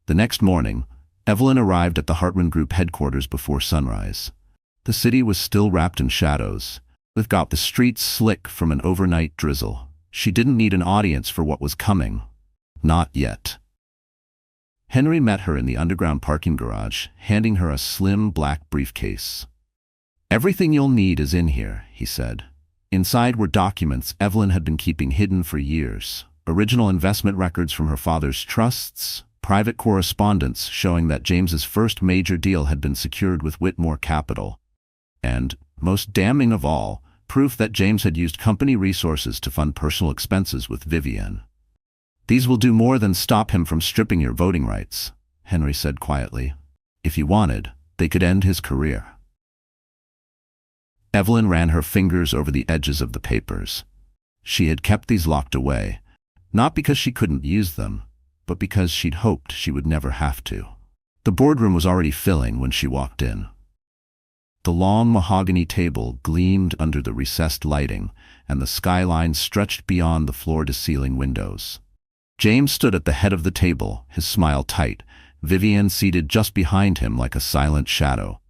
The next morning, Evelyn arrived at the Hartman Group headquarters before sunrise. The city was still wrapped in shadows, with the streets slick from an overnight drizzle. She didn't need an audience for what was coming. Not yet. Henry met her in the underground parking garage, handing her a slim black briefcase. "Everything you'll need is in here," he said. Inside were documents Evelyn had been keeping hidden for years. Original investment records from her father's trusts, private correspondence showing that James's first major deal had been secured with Whitmore Capital. And, most damning of all, proof that James had used company resources to fund personal expenses with Vivienne. "These will do more than stop him from stripping your voting rights," Henry said quietly. "If he wanted, they could end his career." Evelyn ran her fingers over the edges of the papers. She had kept these locked away, not because she couldn't use them, but because she'd hoped she would never have to. The boardroom was already filling when she walked in. The long mahogany table gleamed under the recessed lighting, and the skyline stretched beyond the floor-to-ceiling windows. James stood at the head of the table, his smile tight, Vivienne seated just behind him like a silent shadow.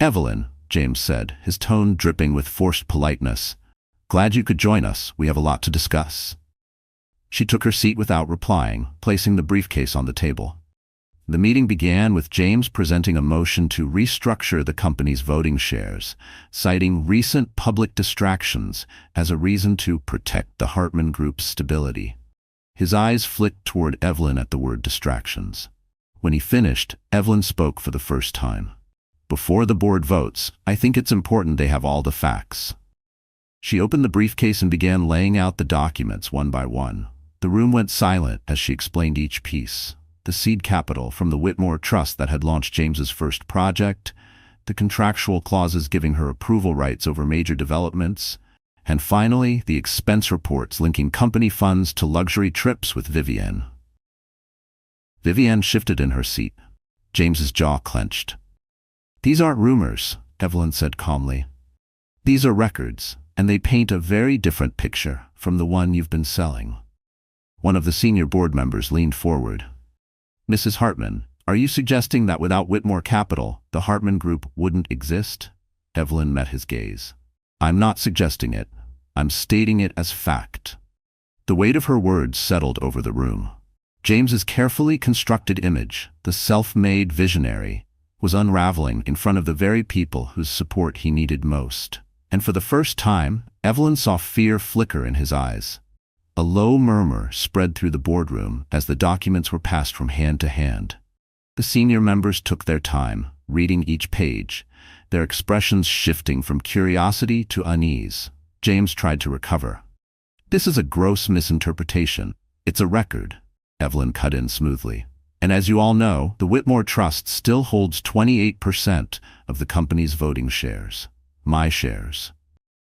"Evelyn," James said, his tone dripping with forced politeness, "glad you could join us. We have a lot to discuss." She took her seat without replying, placing the briefcase on the table. The meeting began with James presenting a motion to restructure the company's voting shares, citing recent public distractions as a reason to protect the Hartman Group's stability. His eyes flicked toward Evelyn at the word distractions. When he finished, Evelyn spoke for the first time. "Before the board votes, I think it's important they have all the facts." She opened the briefcase and began laying out the documents one by one. The room went silent as she explained each piece. The seed capital from the Whitmore Trust that had launched James's first project, the contractual clauses giving her approval rights over major developments, and finally, the expense reports linking company funds to luxury trips with Vivienne. Vivienne shifted in her seat. James's jaw clenched. "These aren't rumors," Evelyn said calmly. "These are records, and they paint a very different picture from the one you've been selling." One of the senior board members leaned forward. "Mrs. Hartman, are you suggesting that without Whitmore Capital, the Hartman Group wouldn't exist?" Evelyn met his gaze. "I'm not suggesting it. I'm stating it as fact." The weight of her words settled over the room. James's carefully constructed image, the self-made visionary, was unraveling in front of the very people whose support he needed most. And for the first time, Evelyn saw fear flicker in his eyes. A low murmur spread through the boardroom as the documents were passed from hand to hand. The senior members took their time, reading each page, their expressions shifting from curiosity to unease. James tried to recover. "This is a gross misinterpretation. It's a record," Evelyn cut in smoothly. "And as you all know, the Whitmore Trust still holds 28% of the company's voting shares. My shares.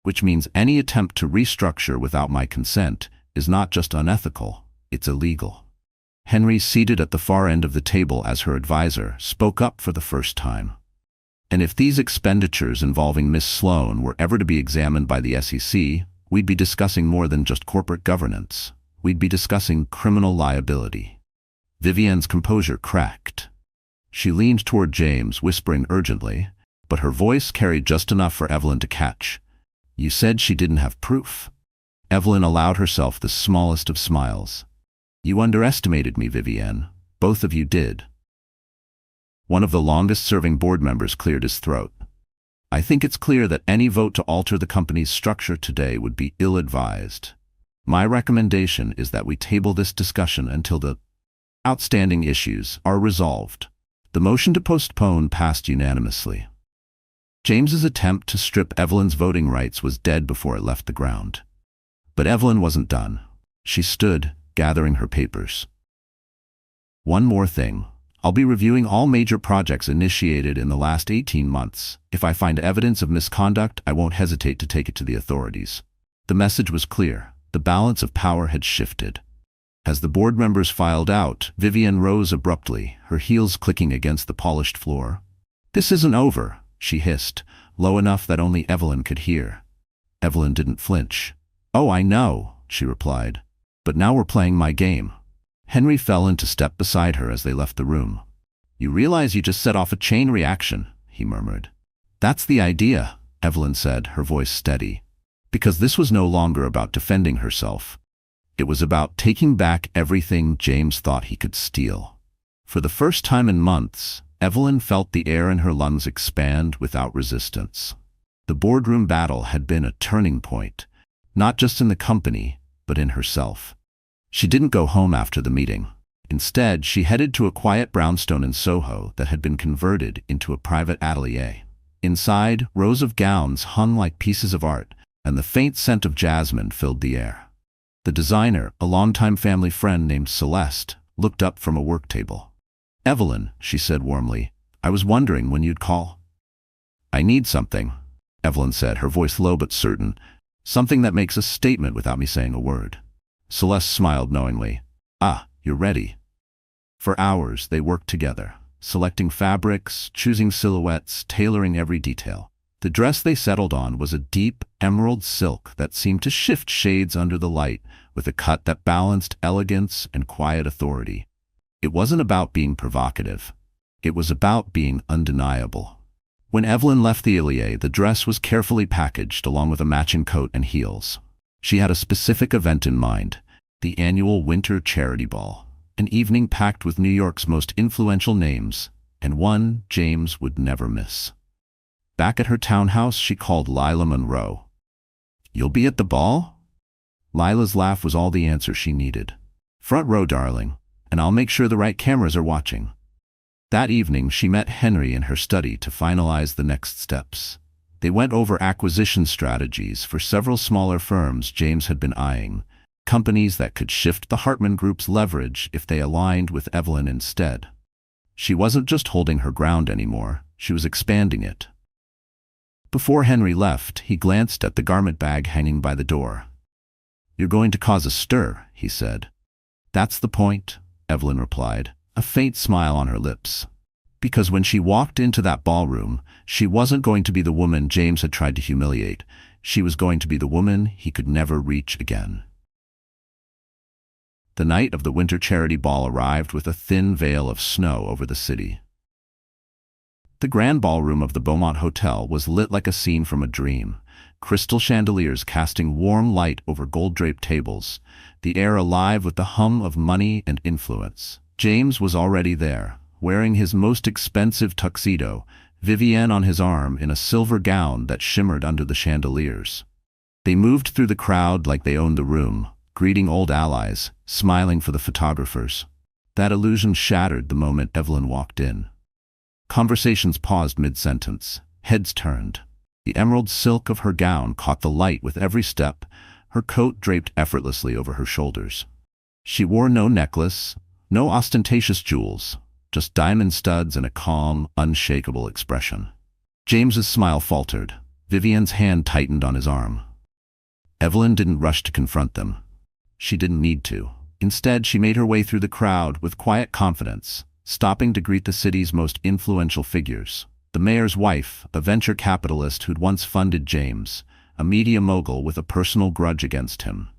Which means any attempt to restructure without my consent is not just unethical, it's illegal." Henry, seated at the far end of the table as her advisor, spoke up for the first time. "And if these expenditures involving Miss Sloan were ever to be examined by the SEC, we'd be discussing more than just corporate governance. We'd be discussing criminal liability." Vivienne's composure cracked. She leaned toward James, whispering urgently, but her voice carried just enough for Evelyn to catch. "You said she didn't have proof." Evelyn allowed herself the smallest of smiles. "You underestimated me, Vivienne. Both of you did." One of the longest-serving board members cleared his throat. "I think it's clear that any vote to alter the company's structure today would be ill-advised. My recommendation is that we table this discussion until the outstanding issues are resolved." The motion to postpone passed unanimously. James's attempt to strip Evelyn's voting rights was dead before it left the ground. But Evelyn wasn't done. She stood, gathering her papers. "One more thing. I'll be reviewing all major projects initiated in the last 18 months. If I find evidence of misconduct, I won't hesitate to take it to the authorities." The message was clear. The balance of power had shifted. As the board members filed out, Vivienne rose abruptly, her heels clicking against the polished floor. "This isn't over," she hissed, low enough that only Evelyn could hear. Evelyn didn't flinch. "Oh, I know," she replied. "But now we're playing my game." Henry fell into step beside her as they left the room. "You realize you just set off a chain reaction," he murmured. "That's the idea," Evelyn said, her voice steady. Because this was no longer about defending herself. It was about taking back everything James thought he could steal. For the first time in months, Evelyn felt the air in her lungs expand without resistance. The boardroom battle had been a turning point, not just in the company, but in herself. She didn't go home after the meeting. Instead, she headed to a quiet brownstone in Soho that had been converted into a private atelier. Inside, rows of gowns hung like pieces of art, and the faint scent of jasmine filled the air. The designer, a longtime family friend named Celeste, looked up from a work table. "Evelyn," she said warmly, "I was wondering when you'd call." "I need something," Evelyn said, her voice low but certain. "Something that makes a statement without me saying a word." Celeste smiled knowingly. "Ah, you're ready." For hours, they worked together, selecting fabrics, choosing silhouettes, tailoring every detail. The dress they settled on was a deep emerald silk that seemed to shift shades under the light, with a cut that balanced elegance and quiet authority. It wasn't about being provocative. It was about being undeniable. When Evelyn left the atelier, the dress was carefully packaged along with a matching coat and heels. She had a specific event in mind, the annual winter charity ball, an evening packed with New York's most influential names, and one James would never miss. Back at her townhouse, she called Lila Monroe. "You'll be at the ball?" Lila's laugh was all the answer she needed. "Front row, darling, and I'll make sure the right cameras are watching." That evening, she met Henry in her study to finalize the next steps. They went over acquisition strategies for several smaller firms James had been eyeing, companies that could shift the Hartman Group's leverage if they aligned with Evelyn instead. She wasn't just holding her ground anymore, she was expanding it. Before Henry left, he glanced at the garment bag hanging by the door. "You're going to cause a stir," he said. "That's the point," Evelyn replied, a faint smile on her lips. Because when she walked into that ballroom, she wasn't going to be the woman James had tried to humiliate. She was going to be the woman he could never reach again. The night of the winter charity ball arrived with a thin veil of snow over the city. The grand ballroom of the Beaumont Hotel was lit like a scene from a dream, crystal chandeliers casting warm light over gold-draped tables, the air alive with the hum of money and influence. James was already there, wearing his most expensive tuxedo, Vivienne on his arm in a silver gown that shimmered under the chandeliers. They moved through the crowd like they owned the room, greeting old allies, smiling for the photographers. That illusion shattered the moment Evelyn walked in. Conversations paused mid-sentence, heads turned. The emerald silk of her gown caught the light with every step, her coat draped effortlessly over her shoulders. She wore no necklace, no ostentatious jewels, just diamond studs and a calm, unshakable expression. James's smile faltered. Vivienne's hand tightened on his arm. Evelyn didn't rush to confront them. She didn't need to. Instead, she made her way through the crowd with quiet confidence, stopping to greet the city's most influential figures. The mayor's wife, a venture capitalist who'd once funded James, a media mogul with a personal grudge against him.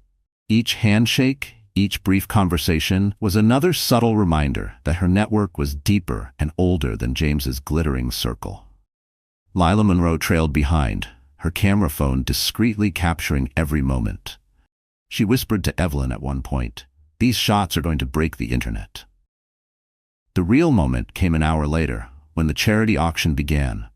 Each handshake, each brief conversation was another subtle reminder that her network was deeper and older than James's glittering circle. Lila Monroe trailed behind, her camera phone discreetly capturing every moment. She whispered to Evelyn at one point, "These shots are going to break the internet." The real moment came an hour later, when the charity auction began.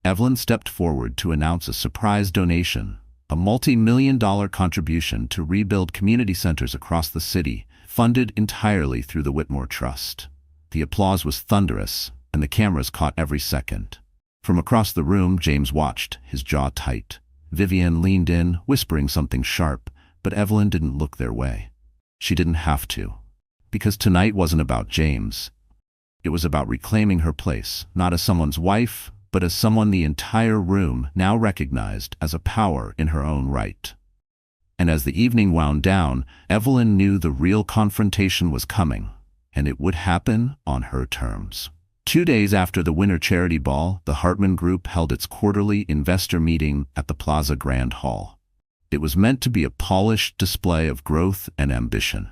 Evelyn stepped forward to announce a surprise donation, a multi-million-dollar contribution to rebuild community centers across the city, funded entirely through the Whitmore Trust. The applause was thunderous, and the cameras caught every second. From across the room, James watched, his jaw tight. Vivienne leaned in, whispering something sharp, but Evelyn didn't look their way. She didn't have to. Because tonight wasn't about James. It was about reclaiming her place, not as someone's wife, but as someone the entire room now recognized as a power in her own right. And as the evening wound down, Evelyn knew the real confrontation was coming, and it would happen on her terms. 2 days after the winter charity ball, the Hartman Group held its quarterly investor meeting at the Plaza Grand Hall. It was meant to be a polished display of growth and ambition,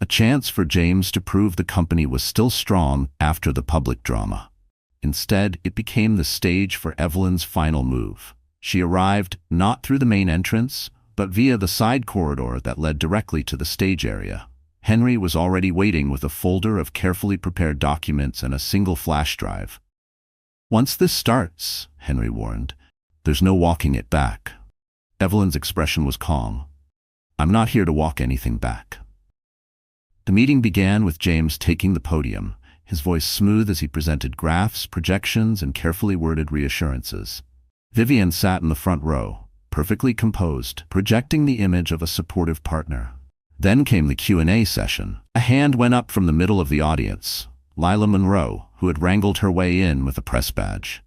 a chance for James to prove the company was still strong after the public drama. Instead, it became the stage for Evelyn's final move. She arrived not through the main entrance, but via the side corridor that led directly to the stage area. Henry was already waiting with a folder of carefully prepared documents and a single flash drive. "Once this starts," Henry warned, "there's no walking it back." Evelyn's expression was calm. "I'm not here to walk anything back." The meeting began with James taking the podium, his voice smooth as he presented graphs, projections, and carefully worded reassurances. Vivian sat in the front row, perfectly composed, projecting the image of a supportive partner. Then came the Q&A session. A hand went up from the middle of the audience, Lila Monroe, who had wrangled her way in with a press badge.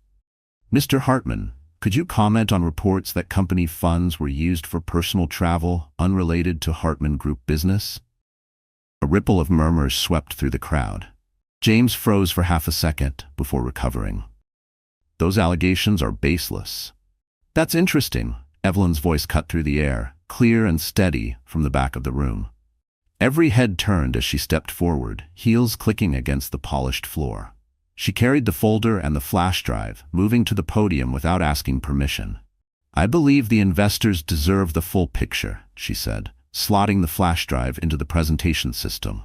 "Mr. Hartman, could you comment on reports that company funds were used for personal travel unrelated to Hartman Group business?" A ripple of murmurs swept through the crowd. James froze for half a second before recovering. "Those allegations are baseless." "That's interesting," Evelyn's voice cut through the air, clear and steady from the back of the room. Every head turned as she stepped forward, heels clicking against the polished floor. She carried the folder and the flash drive, moving to the podium without asking permission. "I believe the investors deserve the full picture," she said, slotting the flash drive into the presentation system.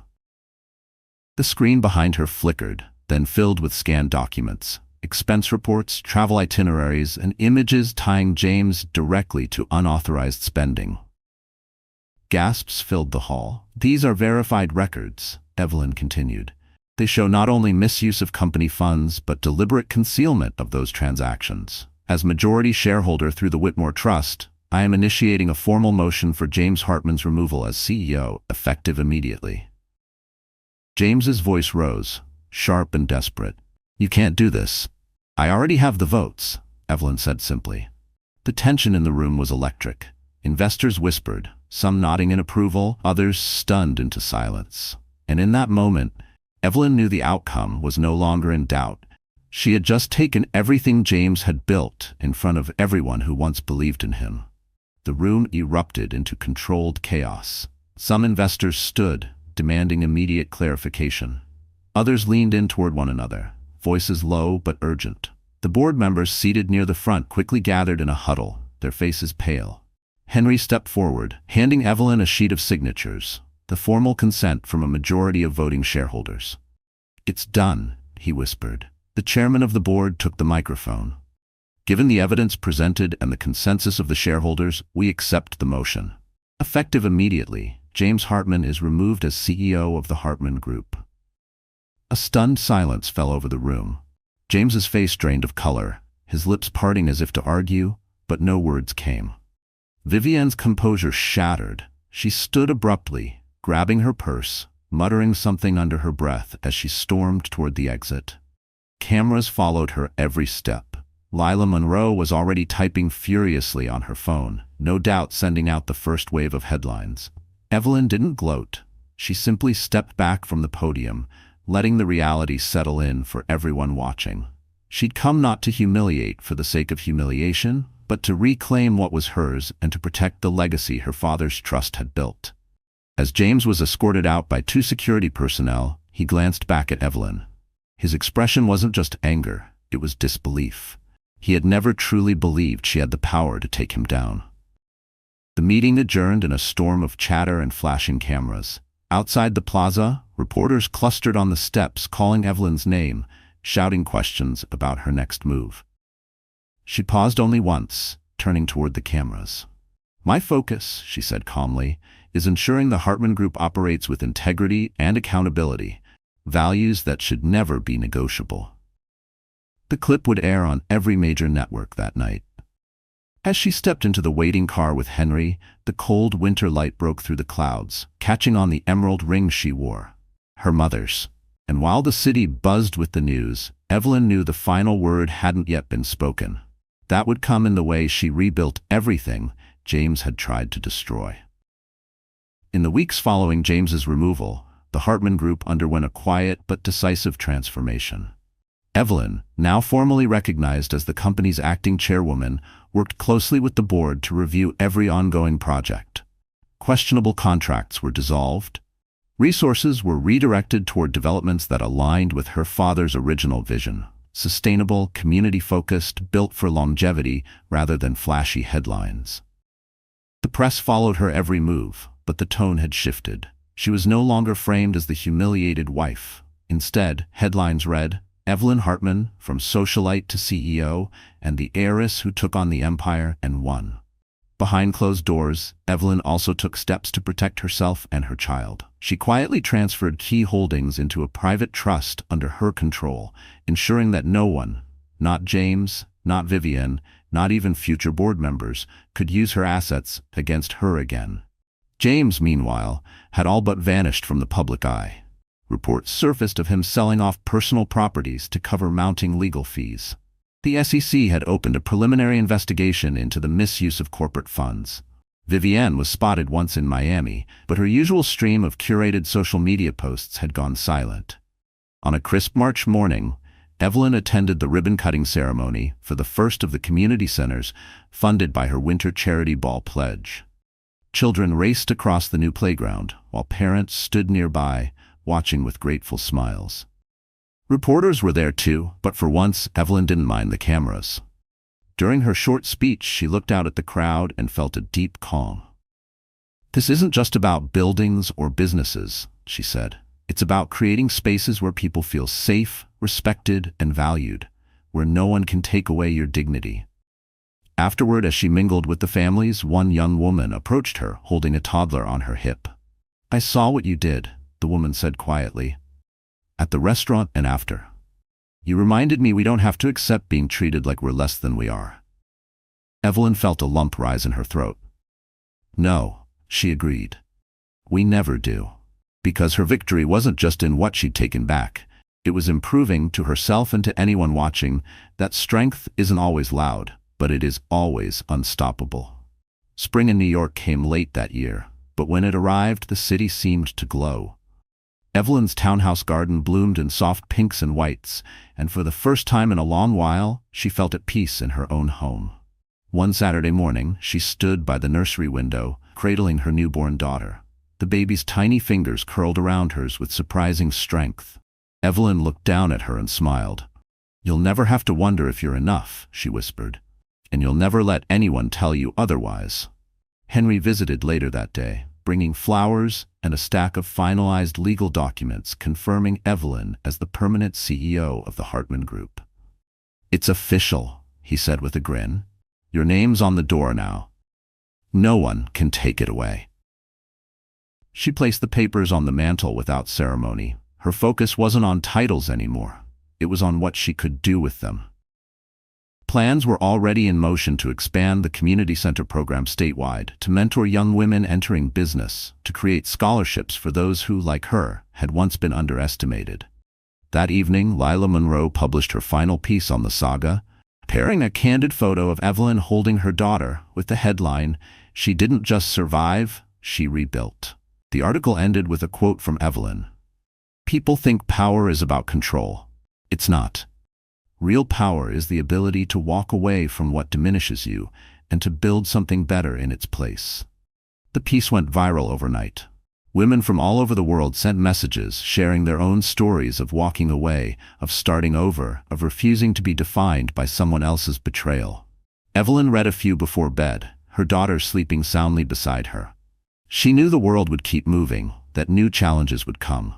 The screen behind her flickered, then filled with scanned documents, expense reports, travel itineraries, and images tying James directly to unauthorized spending. Gasps filled the hall. "These are verified records," Evelyn continued. "They show not only misuse of company funds, but deliberate concealment of those transactions. As majority shareholder through the Whitmore Trust, I am initiating a formal motion for James Hartman's removal as CEO, effective immediately." James's voice rose, sharp and desperate. "You can't do this." "I already have the votes," Evelyn said simply. The tension in the room was electric. Investors whispered, some nodding in approval, others stunned into silence. And in that moment, Evelyn knew the outcome was no longer in doubt. She had just taken everything James had built in front of everyone who once believed in him. The room erupted into controlled chaos. Some investors stood, demanding immediate clarification. Others leaned in toward one another, voices low but urgent. The board members seated near the front quickly gathered in a huddle, their faces pale. Henry stepped forward, handing Evelyn a sheet of signatures, the formal consent from a majority of voting shareholders. "It's done," he whispered. The chairman of the board took the microphone. "Given the evidence presented and the consensus of the shareholders, we accept the motion. Effective immediately, James Hartman is removed as CEO of the Hartman Group." A stunned silence fell over the room. James's face drained of color, his lips parting as if to argue, but no words came. Vivian's composure shattered. She stood abruptly, grabbing her purse, muttering something under her breath as she stormed toward the exit. Cameras followed her every step. Lila Monroe was already typing furiously on her phone, no doubt sending out the first wave of headlines. Evelyn didn't gloat. She simply stepped back from the podium, letting the reality settle in for everyone watching. She'd come not to humiliate for the sake of humiliation, but to reclaim what was hers and to protect the legacy her father's trust had built. As James was escorted out by 2 security personnel, he glanced back at Evelyn. His expression wasn't just anger, it was disbelief. He had never truly believed she had the power to take him down. The meeting adjourned in a storm of chatter and flashing cameras. Outside the plaza, reporters clustered on the steps calling Evelyn's name, shouting questions about her next move. She paused only once, turning toward the cameras. "My focus," she said calmly, "is ensuring the Hartman Group operates with integrity and accountability, values that should never be negotiable." The clip would air on every major network that night. As she stepped into the waiting car with Henry, the cold winter light broke through the clouds, catching on the emerald ring she wore, her mother's. And while the city buzzed with the news, Evelyn knew the final word hadn't yet been spoken. That would come in the way she rebuilt everything James had tried to destroy. In the weeks following James's removal, the Hartman Group underwent a quiet but decisive transformation. Evelyn, now formally recognized as the company's acting chairwoman, worked closely with the board to review every ongoing project. Questionable contracts were dissolved. Resources were redirected toward developments that aligned with her father's original vision: sustainable, community-focused, built for longevity rather than flashy headlines. The press followed her every move, but the tone had shifted. She was no longer framed as the humiliated wife. Instead, headlines read, "Evelyn Hartman, from socialite to CEO, and the heiress who took on the empire and won." Behind closed doors, Evelyn also took steps to protect herself and her child. She quietly transferred key holdings into a private trust under her control, ensuring that no one, not James, not Vivian, not even future board members, could use her assets against her again. James, meanwhile, had all but vanished from the public eye. Reports surfaced of him selling off personal properties to cover mounting legal fees. The SEC had opened a preliminary investigation into the misuse of corporate funds. Vivienne was spotted once in Miami, but her usual stream of curated social media posts had gone silent. On a crisp March morning, Evelyn attended the ribbon-cutting ceremony for the first of the community centers funded by her winter charity ball pledge. Children raced across the new playground, while parents stood nearby, watching with grateful smiles. Reporters were there too, but for once, Evelyn didn't mind the cameras. During her short speech, she looked out at the crowd and felt a deep calm. "This isn't just about buildings or businesses," she said. "It's about creating spaces where people feel safe, respected, and valued, where no one can take away your dignity." Afterward, as she mingled with the families, one young woman approached her, holding a toddler on her hip. "I saw what you did," the woman said quietly. "At the restaurant and after. You reminded me we don't have to accept being treated like we're less than we are." Evelyn felt a lump rise in her throat. "No," she agreed. "We never do." Because her victory wasn't just in what she'd taken back. It was improving to herself and to anyone watching that strength isn't always loud, but it is always unstoppable. Spring in New York came late that year, but when it arrived, the city seemed to glow. Evelyn's townhouse garden bloomed in soft pinks and whites, and for the first time in a long while, she felt at peace in her own home. One Saturday morning, she stood by the nursery window, cradling her newborn daughter. The baby's tiny fingers curled around hers with surprising strength. Evelyn looked down at her and smiled. "You'll never have to wonder if you're enough," she whispered, "and you'll never let anyone tell you otherwise." Henry visited later that day, bringing flowers and a stack of finalized legal documents confirming Evelyn as the permanent CEO of the Hartman Group. "It's official," he said with a grin. "Your name's on the door now. No one can take it away." She placed the papers on the mantel without ceremony. Her focus wasn't on titles anymore. It was on what she could do with them. Plans were already in motion to expand the community center program statewide, to mentor young women entering business, to create scholarships for those who, like her, had once been underestimated. That evening, Lila Monroe published her final piece on the saga, pairing a candid photo of Evelyn holding her daughter with the headline, "She didn't just survive, she rebuilt." The article ended with a quote from Evelyn. "People think power is about control. It's not. Real power is the ability to walk away from what diminishes you and to build something better in its place." The piece went viral overnight. Women from all over the world sent messages sharing their own stories of walking away, of starting over, of refusing to be defined by someone else's betrayal. Evelyn read a few before bed, her daughter sleeping soundly beside her. She knew the world would keep moving, that new challenges would come.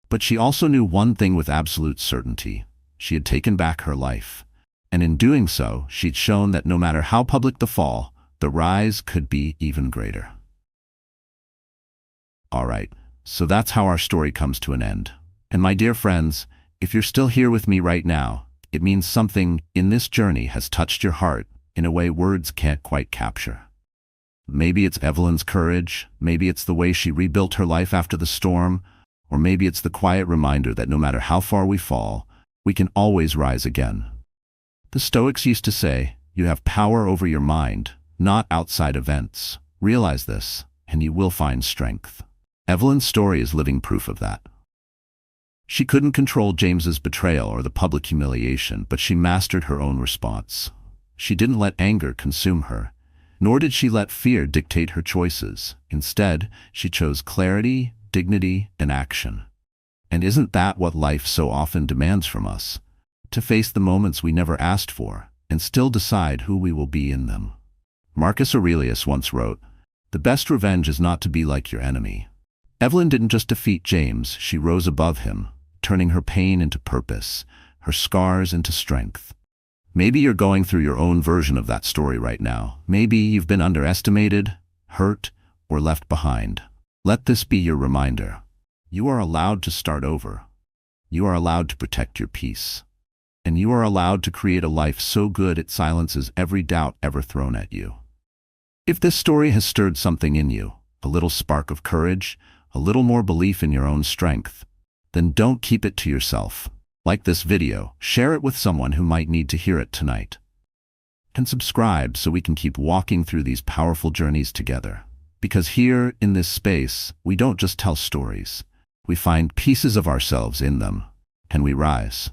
But she also knew one thing with absolute certainty. She had taken back her life. And in doing so, she'd shown that no matter how public the fall, the rise could be even greater. All right, so that's how our story comes to an end. And my dear friends, if you're still here with me right now, it means something in this journey has touched your heart in a way words can't quite capture. Maybe it's Evelyn's courage, maybe it's the way she rebuilt her life after the storm, or maybe it's the quiet reminder that no matter how far we fall, we can always rise again. The Stoics used to say, you have power over your mind, not outside events. Realize this, and you will find strength. Evelyn's story is living proof of that. She couldn't control James's betrayal or the public humiliation, but she mastered her own response. She didn't let anger consume her, nor did she let fear dictate her choices. Instead, she chose clarity, dignity, and action. And isn't that what life so often demands from us? To face the moments we never asked for, and still decide who we will be in them. Marcus Aurelius once wrote, "The best revenge is not to be like your enemy." Evelyn didn't just defeat James, she rose above him, turning her pain into purpose, her scars into strength. Maybe you're going through your own version of that story right now. Maybe you've been underestimated, hurt, or left behind. Let this be your reminder. You are allowed to start over. You are allowed to protect your peace. And you are allowed to create a life so good it silences every doubt ever thrown at you. If this story has stirred something in you, a little spark of courage, a little more belief in your own strength, then don't keep it to yourself. Like this video, share it with someone who might need to hear it tonight. And subscribe so we can keep walking through these powerful journeys together. Because here, in this space, we don't just tell stories. We find pieces of ourselves in them, and we rise.